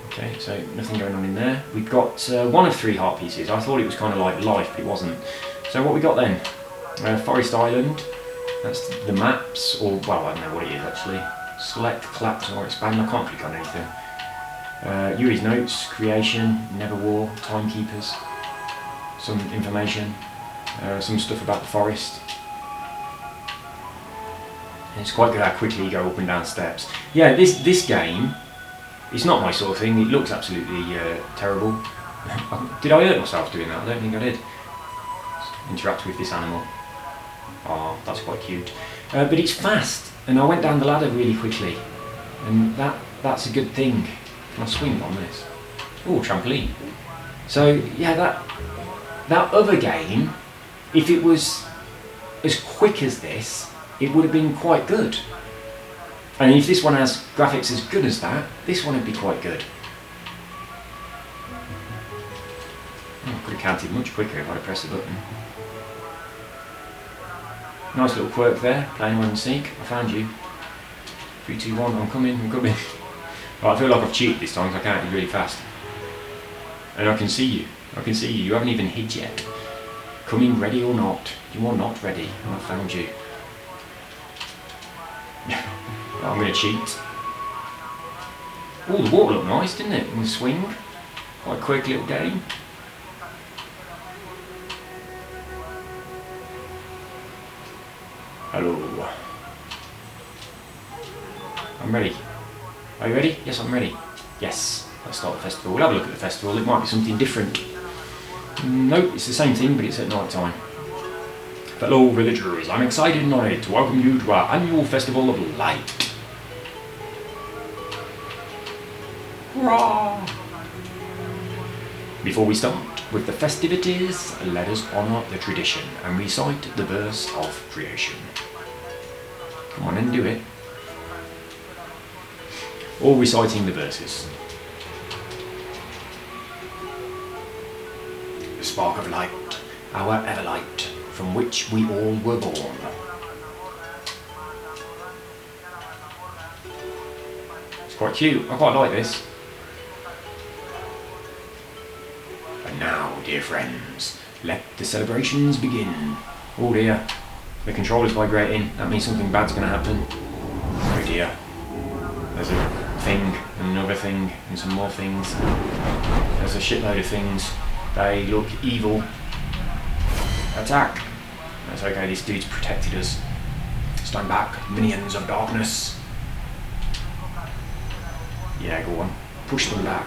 Okay, so nothing going on in there. We've got 1 of 3 heart pieces. I thought it was kind of like life, but it wasn't. So what we got then? Forest Island. That's the maps, or well, I don't know what it is actually. Select, collapse, or expand. I can't click on anything. Yuri's notes, creation, never war, timekeepers, some information, some stuff about the forest. And it's quite good how quickly you go up and down steps. Yeah, this game, it's not my sort of thing. It looks absolutely terrible. Did I hurt myself doing that? I don't think I did. Interact with this animal. Oh, that's quite cute. But it's fast, and I went down the ladder really quickly, and that's a good thing. Can I swing on this? Oh, trampoline. So yeah, that other game, if it was as quick as this, it would have been quite good. And if this one has graphics as good as that, this one would be quite good. Oh, I could have counted much quicker if I'd have pressed the button. Nice little quirk there, playing hide and seek. I found you. 3, 2, 1, I'm coming. Right, I feel like I've cheated this time because I counted really fast. And I can see you. You haven't even hid yet. Coming ready or not. You are not ready, and I found you. I'm going to cheat. Oh, the water looked nice, didn't it? In the swing. Quite a quick little game. Hello. I'm ready. Are you ready? Yes, I'm ready. Yes. Let's start the festival. We'll have a look at the festival. It might be something different. Nope, it's the same thing, but it's at night time. Fellow villagers, I'm excited and honoured to welcome you to our annual Festival of Light. Hurrah! Before we start with the festivities, let us honour the tradition and recite the verse of creation. Come on and do it. All reciting the verses. The spark of light, our everlight, from which we all were born. It's quite cute, I quite like this. And now, dear friends, let the celebrations begin. Oh dear, the controller's vibrating, that means something bad's going to happen. Oh dear, there's a thing, and another thing, and some more things. There's a shitload of things. They look evil. Attack! That's okay, these dudes protected us. Stand back, minions of darkness. Yeah, go on. Push them back.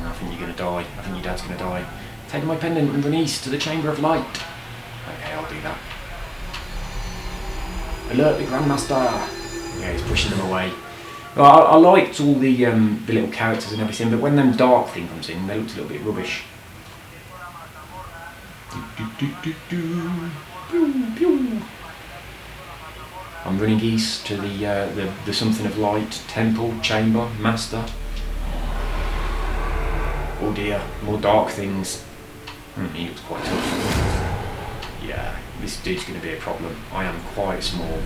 I think you're gonna die. I think your dad's gonna die. Take my pendant and run east to the Chamber of Light. Okay, I'll do that. Alert the Grandmaster! Yeah, he's pushing them away. Well, I liked all the little characters and everything, but when them dark thing comes in, they looked a little bit rubbish. I'm running east to the something of light temple chamber master. Oh dear, more dark things. He looks quite tough. Yeah, this dude's going to be a problem. I am quite small.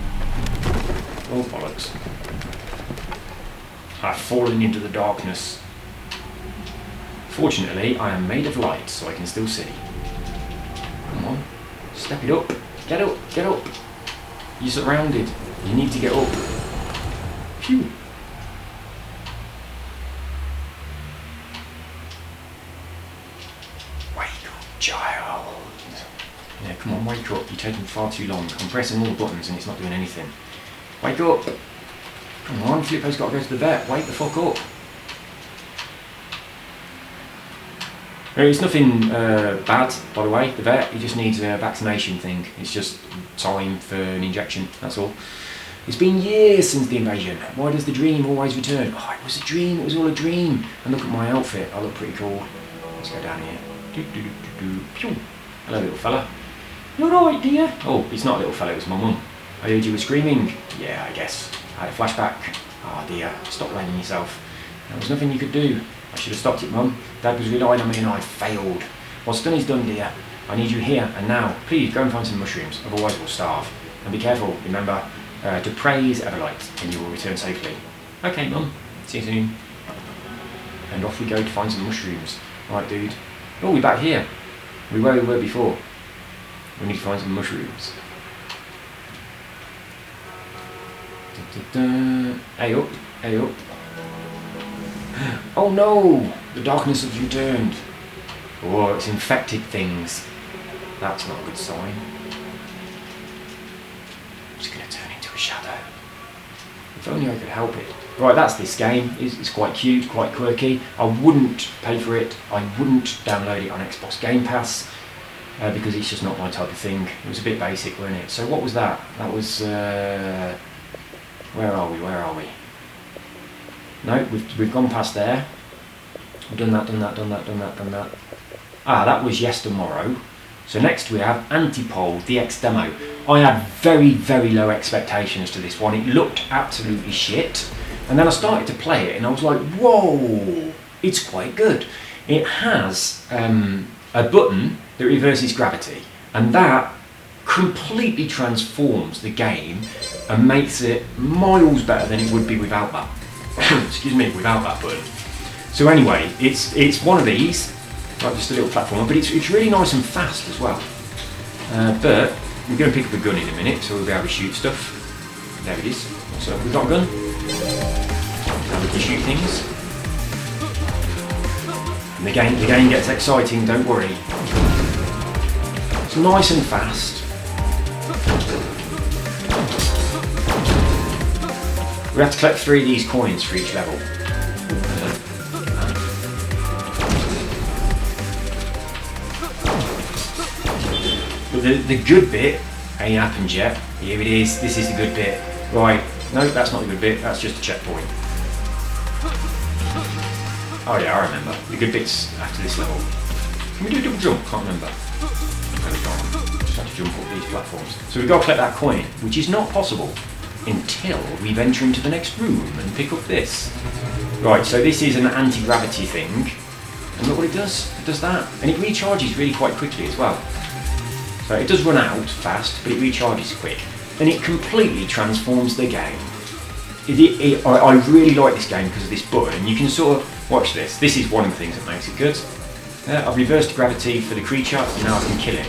Oh bollocks. I've fallen into the darkness. Fortunately, I am made of light, so I can still see. Come on, step it up. Get up, get up. You're surrounded. You need to get up. Phew. Wake up, child. Yeah, come on, wake up. You're taking far too long. I'm pressing all the buttons and it's not doing anything. Wake up. Come on, Flippo's got to go to the vet. Wake the fuck up. It's nothing bad, by the way, the vet. He just needs a vaccination thing. It's just time for an injection, that's all. It's been years since the invasion. Why does the dream always return? Oh, it was a dream, it was all a dream. And look at my outfit, I look pretty cool. Let's go down here. Pew. Hello, little fella. You alright, dear? Oh, it's not a little fella, it was my mum. I heard you were screaming. Yeah, I guess. I had a flashback. Oh dear, stop blaming yourself. There was nothing you could do. I should have stopped it, Mum. Dad was relying on me and I failed. What's done is done, dear. I need you here and now. Please go and find some mushrooms, otherwise we'll starve. And be careful, remember, to praise Everlight and you will return safely. Okay, Mum. See you soon. And off we go to find some mushrooms. Right, dude. Oh, we're back here. We were before. We need to find some mushrooms. Hey up, hey up. Oh no! The darkness has returned. Oh, it's infected things. That's not a good sign. I'm just going to turn into a shadow. If only I could help it. Right, that's this game. It's quite cute, quite quirky. I wouldn't pay for it. I wouldn't download it on Xbox Game Pass because it's just not my type of thing. It was a bit basic, wasn't it? So what was that? That was... Where are we? No, we've gone past there. We've done that. Ah, that was YesterMorrow. So next we have Antipole DX demo. I had very, very low expectations to this one. It looked absolutely shit. And then I started to play it and I was like, whoa, it's quite good. It has a button that reverses gravity, and that completely transforms the game and makes it miles better than it would be without that. Excuse me, without that button. So anyway, it's one of these, like just a little platformer, but it's really nice and fast as well. But we're going to pick up a gun in a minute, so we'll be able to shoot stuff. There it is. So we've got a gun. Now we can shoot things. And the game gets exciting, don't worry. It's nice and fast. We have to collect 3 of these coins for each level. But the good bit ain't happened yet. Here it is, this is the good bit. Right, no, that's not the good bit, that's just a checkpoint. Oh yeah, I remember. The good bit's after this level. Can we do a double jump? Can't remember. There we go. Just have to jump up these platforms. So we've got to collect that coin, which is not possible until we venture into the next room and pick up this. Right, so this is an anti-gravity thing. And look what it does. It does that. And it recharges really quite quickly as well. So it does run out fast, but it recharges quick. And it completely transforms the game. I really like this game because of this button. You can sort of watch this. This is one of the things that makes it good. I've reversed gravity for the creature, and now I can kill it.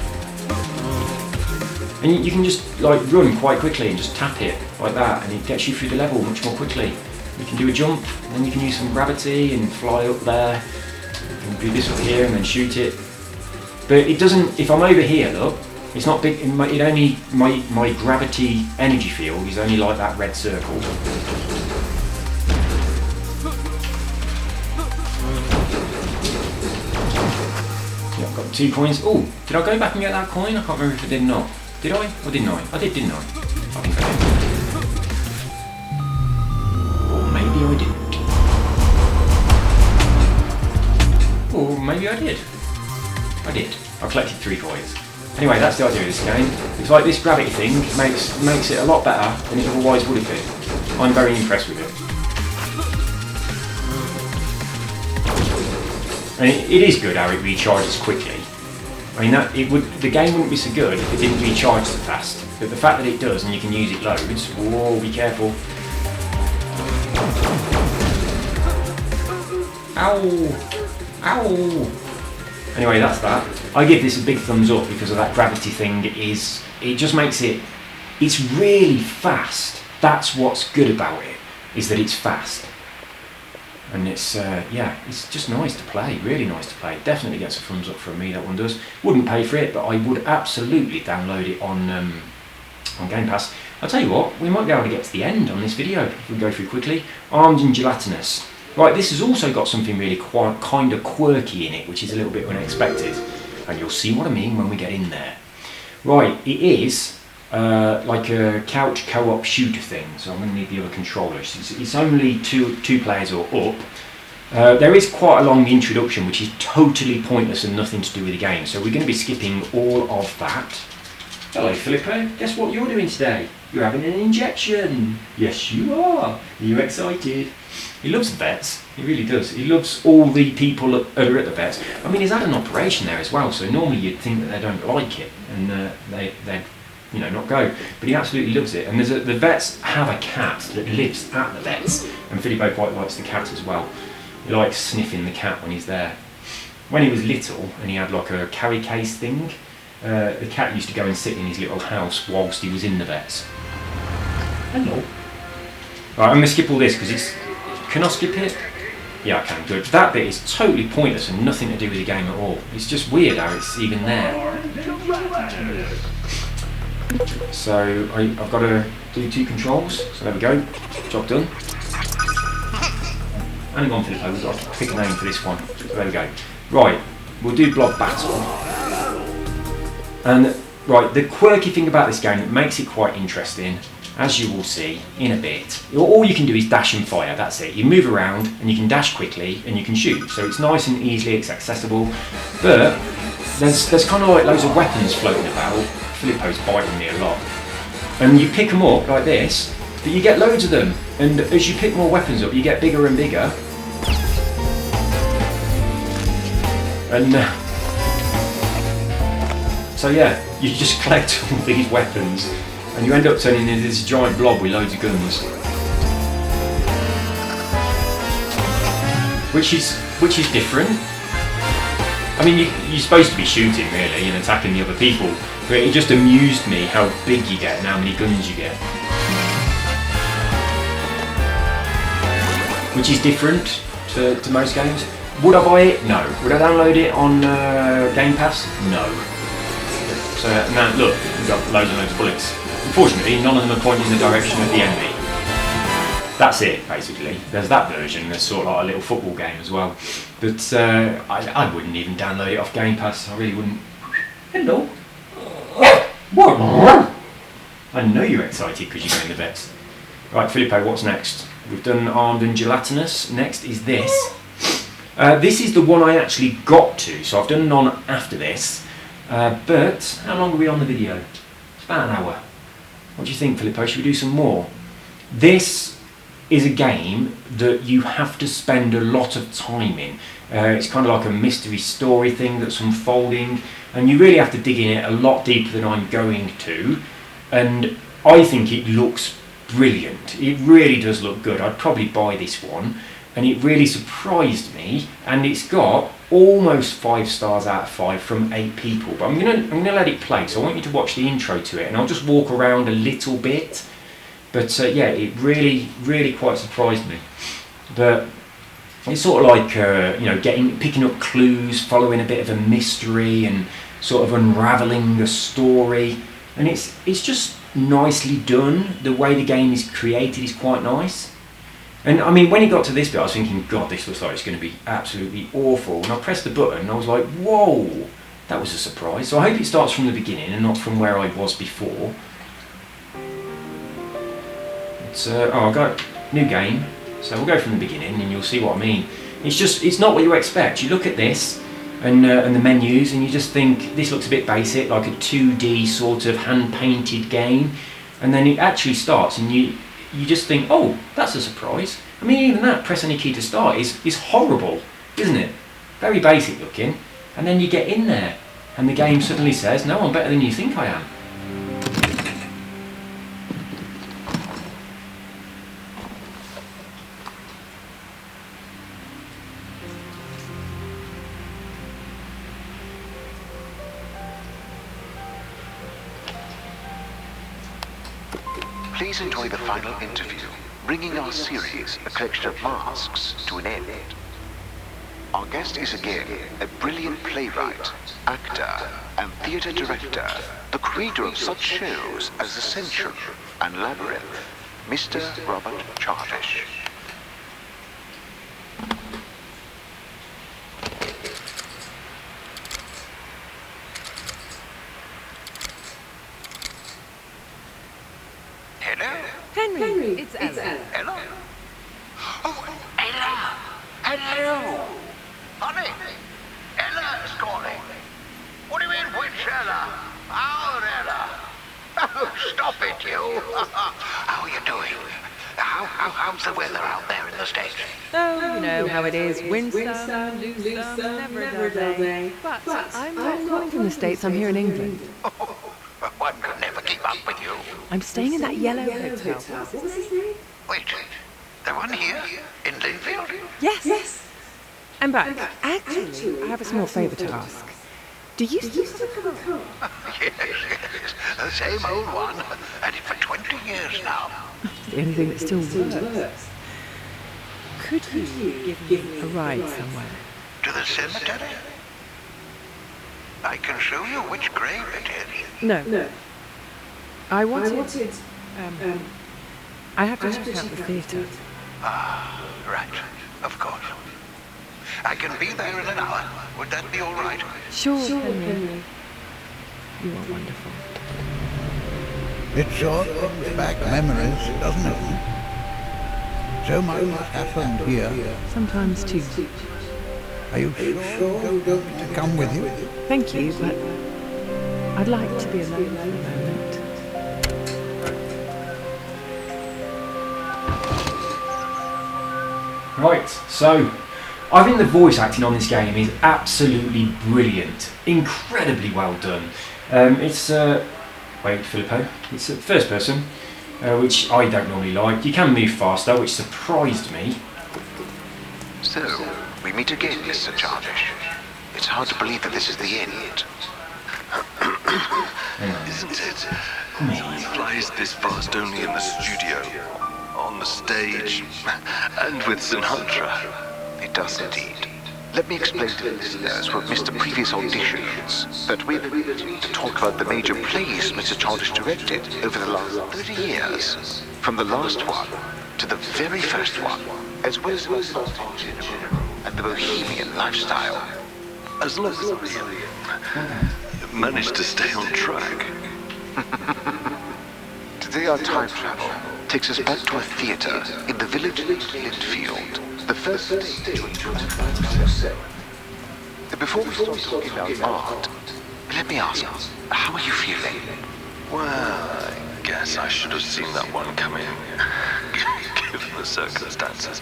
And you can just like run quite quickly and just tap it like that, and it gets you through the level much more quickly. You can do a jump, and then you can use some gravity and fly up there. You can do this up here and then shoot it. But it doesn't. If I'm over here, look, it's not big. It only my gravity energy field is only like that red circle. Yeah, I've got 2 coins. Oh, did I go back and get that coin? I can't remember if I did or not. Did I? Or didn't I? I did, didn't I? I think I did. Or maybe I didn't. Or maybe I did. I did. I collected 3 coins. Anyway, that's the idea of this game. It's like this gravity thing makes it a lot better than it otherwise would have been. I'm very impressed with it. And it is good how it recharges quickly. I mean, the game wouldn't be so good if it didn't recharge so fast. But the fact that it does and you can use it loads, whoa, be careful. Ow! Ow! Anyway, that's that. I give this a big thumbs up because of that gravity thing. It just makes it's really fast. That's what's good about it, is that it's fast. And it's just nice to play, really nice to play. Definitely gets a thumbs up from me, that one does. Wouldn't pay for it, but I would absolutely download it on Game Pass. I'll tell you what, we might be able to get to the end on this video if we go through quickly. Armed and Gelatinous. Right, this has also got something really kind of quirky in it, which is a little bit unexpected. And you'll see what I mean when we get in there. Right, it is like a couch co-op shooter thing, so I'm going to need the other controllers. It's only two players or up. There is quite a long introduction, which is totally pointless and nothing to do with the game, so we're going to be skipping all of that. Hello Filippo, guess what you're doing today? You're having an injection! Yes you are! Are you excited? He loves the vets, he really does. He loves all the people that are at the vets. I mean, he's had an operation there as well, so normally you'd think that they don't like it and they'd not go. But he absolutely loves it. And the vets have a cat that lives at the vets, and Filippo quite likes the cat as well. He likes sniffing the cat when he's there. When he was little and he had like a carry case thing, the cat used to go and sit in his little house whilst he was in the vets. Hello. Right, I'm going to skip all this because it's... Can I skip it? Yeah, I can, good. That bit is totally pointless and nothing to do with the game at all. It's just weird how it's even there. So, I've got to do 2 controls. So there we go. Job done. Hang on, Filippo, we've got to pick a name for this one. So there we go. Right, we'll do Blob Battle. And, right, the quirky thing about this game that makes it quite interesting, as you will see in a bit, all you can do is dash and fire, that's it. You move around and you can dash quickly and you can shoot. So it's nice and easily, it's accessible. But there's kind of like loads of weapons floating about Filippo's biting me a lot. And you pick them up like this, but you get loads of them. And as you pick more weapons up, you get bigger and bigger. And so yeah, you just collect all these weapons, and you end up turning into this giant blob with loads of guns. Which is different. I mean, you're supposed to be shooting really and attacking the other people, but it just amused me how big you get and how many guns you get. Which is different to most games. Would I buy it? No. Would I download it on Game Pass? No. So now look, we've got loads and loads of bullets. Unfortunately, none of them are pointing in the direction of the enemy. That's it, basically. There's that version, there's sort of like a little football game as well. But I wouldn't even download it off Game Pass, I really wouldn't. Hello. I know you're excited because you're going to bed. Right, Filippo, what's next? We've done Armed and Gelatinous. Next is this. This is the one I actually got to, so I've done none after this. But how long are we on the video? It's about an hour. What do you think, Filippo? Should we do some more? This is a game that you have to spend a lot of time in. It's kind of like a mystery story thing that's unfolding, and you really have to dig in it a lot deeper than I'm going to. And I think it looks brilliant. It really does look good. I'd probably buy this one, and it really surprised me. And it's got almost 5 stars out of 5 from 8 people. But I'm gonna let it play. So I want you to watch the intro to it, and I'll just walk around a little bit. But yeah, it really quite surprised me. But it's sort of like you know, picking up clues, following a bit of a mystery, and sort of unraveling a story. And it's just nicely done. The way the game is created is quite nice. And I mean, when it got to this bit, I was thinking, God, this looks like it's going to be absolutely awful. And I pressed the button, and I was like, whoa, that was a surprise. So I hope it starts from the beginning and not from where I was before. Oh, I've got new game, so we'll go from the beginning and you'll see what I mean. It's not what you expect. You look at this and the menus and you just think this looks a bit basic, like a 2D sort of hand-painted game, and then it actually starts and you just think, oh, that's a surprise. I mean, even that, press any key to start, is horrible, isn't it? Very basic looking, and then you get in there and the game suddenly says, no, I'm better than you think I am. Please enjoy the final interview, bringing our series, A Collection of Masks, to an end. Our guest is again a brilliant playwright, actor, and theatre director, the creator of such shows as Ascension and Labyrinth, Mr. Robert Charlish. Henry, it's Ella. Ella? Oh, Ella! Hello! Honey, Ella is calling. What do you mean, which Ella? Our Ella? Oh, stop it, you! How are you doing? How's the weather out there in the States? Oh, you know how it is. Win some, lose some, never a dull day. But I'm not calling from the States, I'm here in England. One could never keep up with you. I'm staying in that yellow hotel. What was his name? Wait, the one here in Linfield? Yes. I'm back. Actually, I have a small favour to ask. Do you still have a car? Yes. The same old one. Had it for 20 years now. It's the only thing that still works. Could you give me a ride somewhere? To the cemetery? I can show you which grave it is. No. I wanted I have to check out the theatre. Ah, right. Of course. I can be there in an hour. Would that be all right? Sure, Henry. You are wonderful. It sure brings back memories, doesn't it? So much has happened here. Sometimes too. Are you sure you don't want me to come with you? Thank you, but I'd like to be alone for a moment. Right, so I think the voice acting on this game is absolutely brilliant, incredibly well done. It's wait, Filippo. It's first person, which I don't normally like. You can move faster, which surprised me. So, we meet again, Mr. Jardish. It's hard to believe that this is the end. Isn't it? He flies this fast only in the studio, on the stage, and with Sinatra. It does indeed. Let me explain to the listeners who have missed the previous auditions that we're to talk about the major plays Mr. Jardish directed over the last 30 years, from the last one to the very first one, as well as about sausage in general and the bohemian lifestyle. As long as I managed to stay on track. Today our time travel takes us back to a theatre in the village of Lindfield, the first stage to enjoy. Before we start talking about art, let me ask, how are you feeling? Well, I guess I should have seen that one coming, given the circumstances.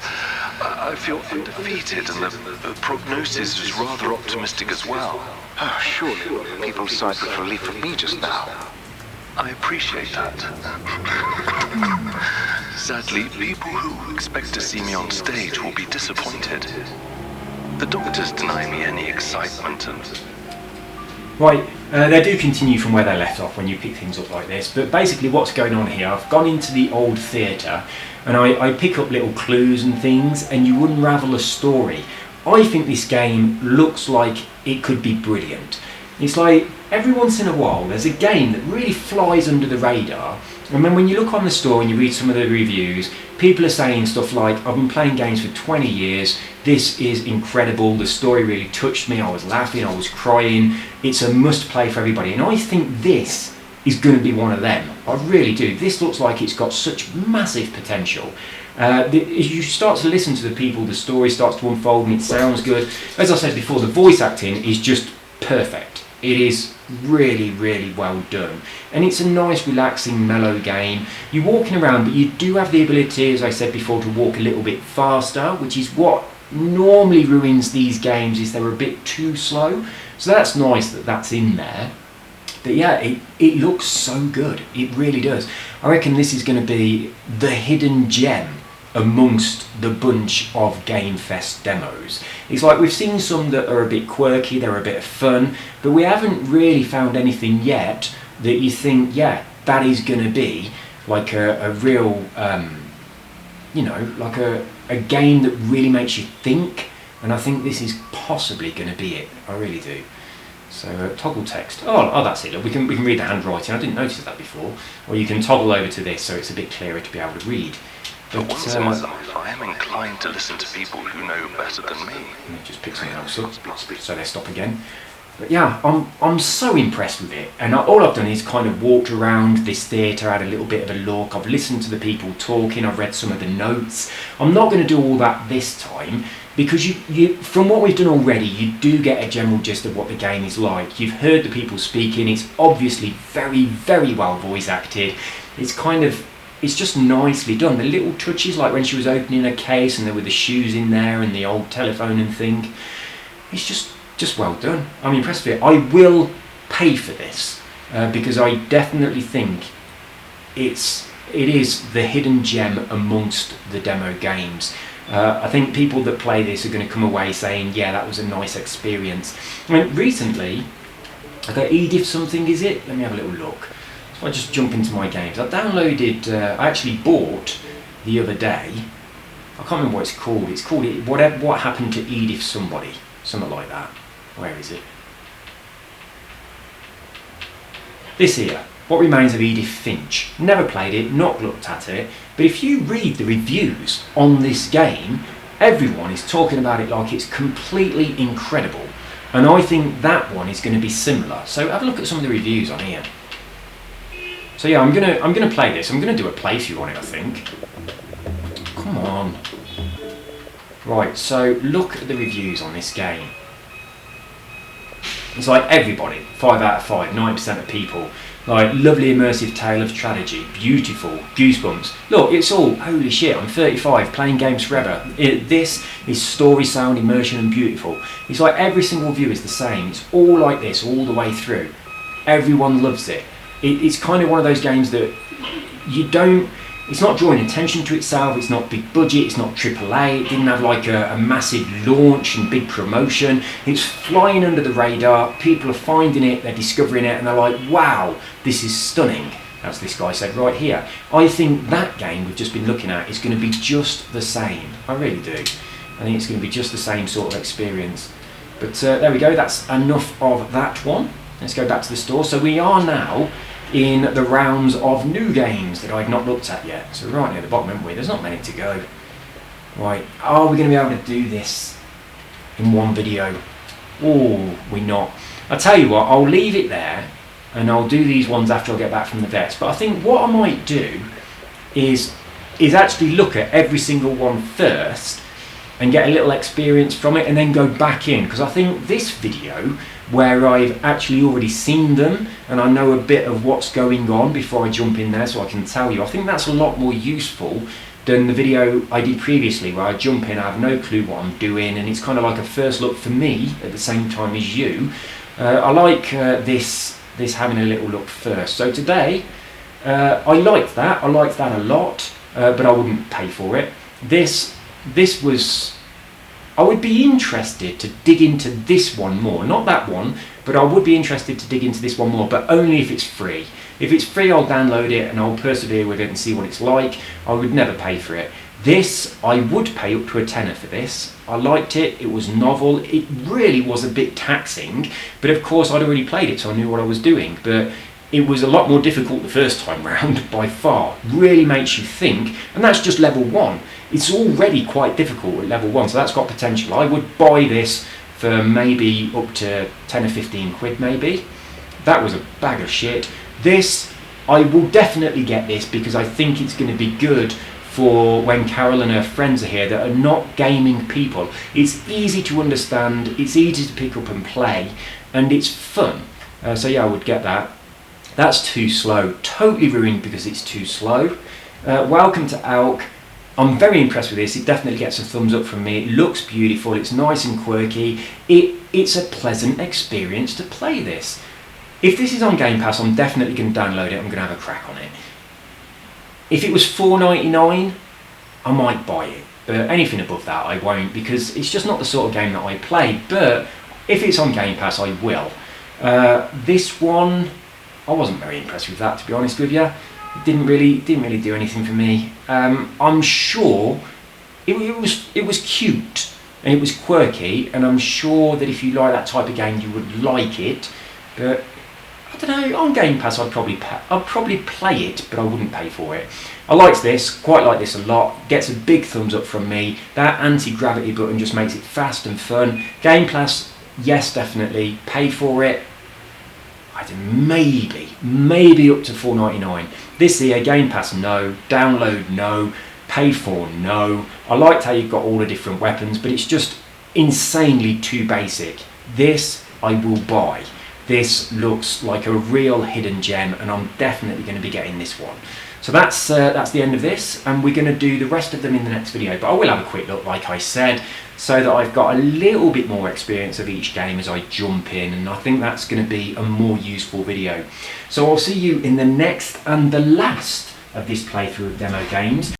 I feel undefeated, and the prognosis is rather optimistic as well. Oh, surely people sighed with relief from me just now. I appreciate that. Sadly, people who expect to see me on stage will be disappointed. The doctors deny me any excitement and... Right, they do continue from where they left off when you pick things up like this, but basically what's going on here, I've gone into the old theatre and I pick up little clues and things and you unravel a story. I think this game looks like it could be brilliant. It's like every once in a while there's a game that really flies under the radar, and then when you look on the store and you read some of the reviews, people are saying stuff like, I've been playing games for 20 years, this is incredible, the story really touched me, I was laughing, I was crying, it's a must play for everybody. And I think this is going to be one of them. I really do. This looks like it's got such massive potential. As you start to listen to the people, the story starts to unfold and it sounds good. As I said before, the voice acting is just perfect. It is really, really well done. And it's a nice, relaxing, mellow game. You're walking around, but you do have the ability, as I said before, to walk a little bit faster, which is what normally ruins these games, is they're a bit too slow. So that's nice that that's in there. But yeah, it looks so good. It really does. I reckon this is going to be the hidden gem amongst the bunch of Game Fest demos. It's like we've seen some that are a bit quirky, they're a bit of fun, but we haven't really found anything yet that you think, yeah, that is going to be like a real, you know, like a game that really makes you think, and I think this is possibly going to be it. I really do. So toggle text. Oh, that's it. Look, we can read the handwriting. I didn't notice that before. Or you can toggle over to this so it's a bit clearer to be able to read. But once in my life, I am inclined to listen to people who know better than me. Just pick something else up, so they stop again. But yeah, I'm so impressed with it. And all I've done is kind of walked around this theatre, had a little bit of a look. I've listened to the people talking. I've read some of the notes. I'm not going to do all that this time, because you from what we've done already, you do get a general gist of what the game is like. You've heard the people speaking. It's obviously very, very well voice acted. It's just nicely done. The little touches, like when she was opening a case and there were the shoes in there and the old telephone and thing. It's just well done. I'm impressed with it. I will pay for this because I definitely think it is the hidden gem amongst the demo games. I think people that play this are going to come away saying, yeah, that was a nice experience. I mean, recently, I got Edith something, is it? Let me have a little look. So I just jump into my games. I actually bought the other day, I can't remember what it's called. It's called What Happened to Edith Somebody, something like that. Where is it? This here. What Remains of Edith Finch. Never played it, not looked at it, but if you read the reviews on this game, everyone is talking about it like it's completely incredible, and I think that one is going to be similar. So have a look at some of the reviews on here. So yeah, I'm gonna play this. I'm gonna do a playthrough on it, I think. Come on. Right, so look at the reviews on this game. It's like everybody, 5 out of 5, 90% of people. Like, lovely immersive tale of tragedy, beautiful, goosebumps. Look, it's all, holy shit, I'm 35, playing games forever. This is story, sound, immersion and beautiful. It's like every single view is the same. It's all like this, all the way through. Everyone loves it. It's kind of one of those games that you don't, it's not drawing attention to itself, it's not big budget, it's not AAA, it didn't have like a massive launch and big promotion. It's flying under the radar, people are finding it, they're discovering it, and they're like, wow, this is stunning, as this guy said right here. I think that game we've just been looking at is going to be just the same. I really do. I think it's going to be just the same sort of experience. But there we go, that's enough of that one. Let's go back to the store. So we are now in the rounds of new games that I've not looked at yet. So we're right near the bottom, aren't we? There's not many to go. Right, are we going to be able to do this in one video? Oh, we're not. I'll tell you what, I'll leave it there and I'll do these ones after I get back from the vets. But I think what I might do is actually look at every single one first and get a little experience from it and then go back in. Because I think this video, where I've actually already seen them and I know a bit of what's going on before I jump in there so I can tell you, I think that's a lot more useful than the video I did previously where I jump in, I have no clue what I'm doing, and it's kind of like a first look for me at the same time as you. I like this having a little look first. So today, I liked that a lot, but I wouldn't pay for it. This was, I would be interested to dig into this one more, not that one, but I would be interested to dig into this one more, but only if it's free. If it's free, I'll download it and I'll persevere with it and see what it's like. I would never pay for it. This, I would pay up to a tenner for this. I liked it, it was novel, it really was a bit taxing, but of course I'd already played it so I knew what I was doing, but it was a lot more difficult the first time round by far. Really makes you think, and that's just level 1. It's already quite difficult at level 1, so that's got potential. I would buy this for maybe up to 10 or 15 quid maybe. That was a bag of shit. This, I will definitely get this because I think it's going to be good for when Carol and her friends are here that are not gaming people. It's easy to understand, it's easy to pick up and play, and it's fun. So yeah, I would get that. That's too slow. Totally ruined because it's too slow. Welcome to Alk. I'm very impressed with this. It definitely gets a thumbs up from me. It looks beautiful. It's nice and quirky. It's a pleasant experience to play this. If this is on Game Pass, I'm definitely going to download it. I'm going to have a crack on it. If it was $4.99, I might buy it. But anything above that, I won't, because it's just not the sort of game that I play. But if it's on Game Pass, I will. This one, I wasn't very impressed with that, to be honest with you. It didn't really do anything for me. I'm sure it was cute and it was quirky, and I'm sure that if you like that type of game, you would like it. But I don't know. On Game Pass, I'd probably play it, but I wouldn't pay for it. I liked this, quite like this a lot. Gets a big thumbs up from me. That anti-gravity button just makes it fast and fun. Game Pass, yes, definitely. Pay for it. I don't, maybe up to $4.99. This here, Game Pass, no. Download, no. Pay for, no. I liked how you've got all the different weapons, but it's just insanely too basic. This, I will buy. This looks like a real hidden gem, and I'm definitely going to be getting this one. So that's the end of this, and we're going to do the rest of them in the next video. But I will have a quick look, like I said, so that I've got a little bit more experience of each game as I jump in, and I think that's going to be a more useful video. So I'll see you in the next and the last of this playthrough of demo games.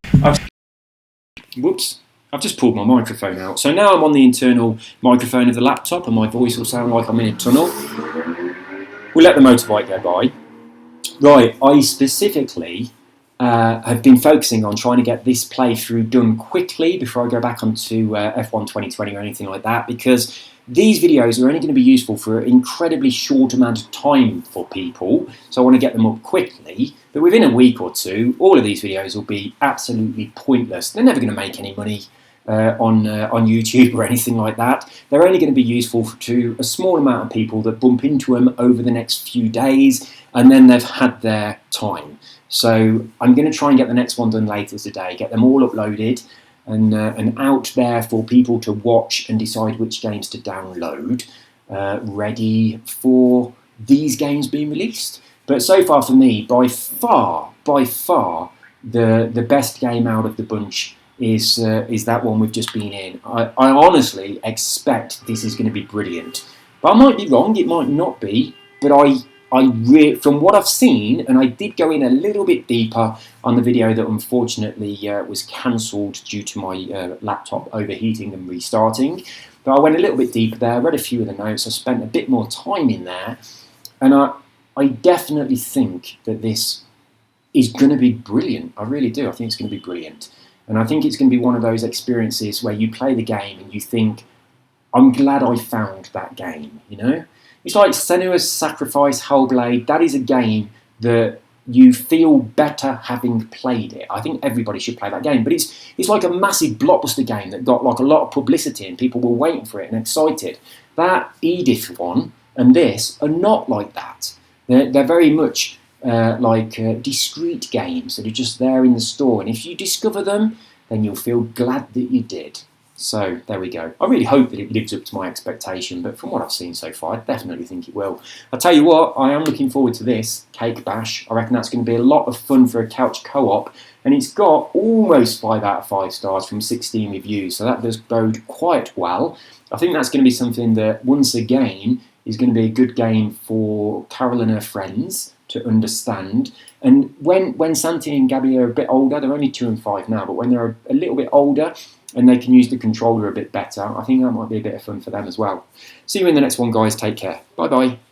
Whoops. I've just pulled my microphone out. So now I'm on the internal microphone of the laptop and my voice will sound like I'm in a tunnel. We'll let the motorbike go by. Right, I specifically have been focusing on trying to get this playthrough done quickly before I go back onto F1 2020 or anything like that, because these videos are only going to be useful for an incredibly short amount of time for people, so I want to get them up quickly. But within a week or two, all of these videos will be absolutely pointless. They're never going to make any money on YouTube or anything like that. They're only going to be useful to a small amount of people that bump into them over the next few days, and then they've had their time. So I'm going to try and get the next one done later today, get them all uploaded and out there for people to watch and decide which games to download. ready for these games being released. But so far for me, by far, the best game out of the bunch is that one we've just been in. I honestly expect this is going to be brilliant. But I might be wrong, it might not be, but from what I've seen, and I did go in a little bit deeper on the video that unfortunately was cancelled due to my laptop overheating and restarting, but I went a little bit deeper there, read a few of the notes, I spent a bit more time in there, and I definitely think that this is going to be brilliant. I really do. I think it's going to be brilliant. And I think it's going to be one of those experiences where you play the game and you think, I'm glad I found that game, you know? It's like Senua's Sacrifice Hellblade. That is a game that you feel better having played it. I think everybody should play that game. But it's like a massive blockbuster game that got like a lot of publicity and people were waiting for it and excited. That Edith one and this are not like that. They're very much discrete games that are just there in the store. And if you discover them, then you'll feel glad that you did. So there we go. I really hope that it lives up to my expectation, but from what I've seen so far, I definitely think it will. I'll tell you what, I am looking forward to this, Cake Bash. I reckon that's going to be a lot of fun for a couch co-op, and it's got almost 5 out of 5 stars from 16 reviews, so that does bode quite well. I think that's going to be something that, once again, is going to be a good game for Carol and her friends to understand. And when Santi and Gabby are a bit older, they're only 2 and 5 now, but when they're a little bit older and they can use the controller a bit better, I think that might be a bit of fun for them as well. See you in the next one, guys. Take care. Bye-bye.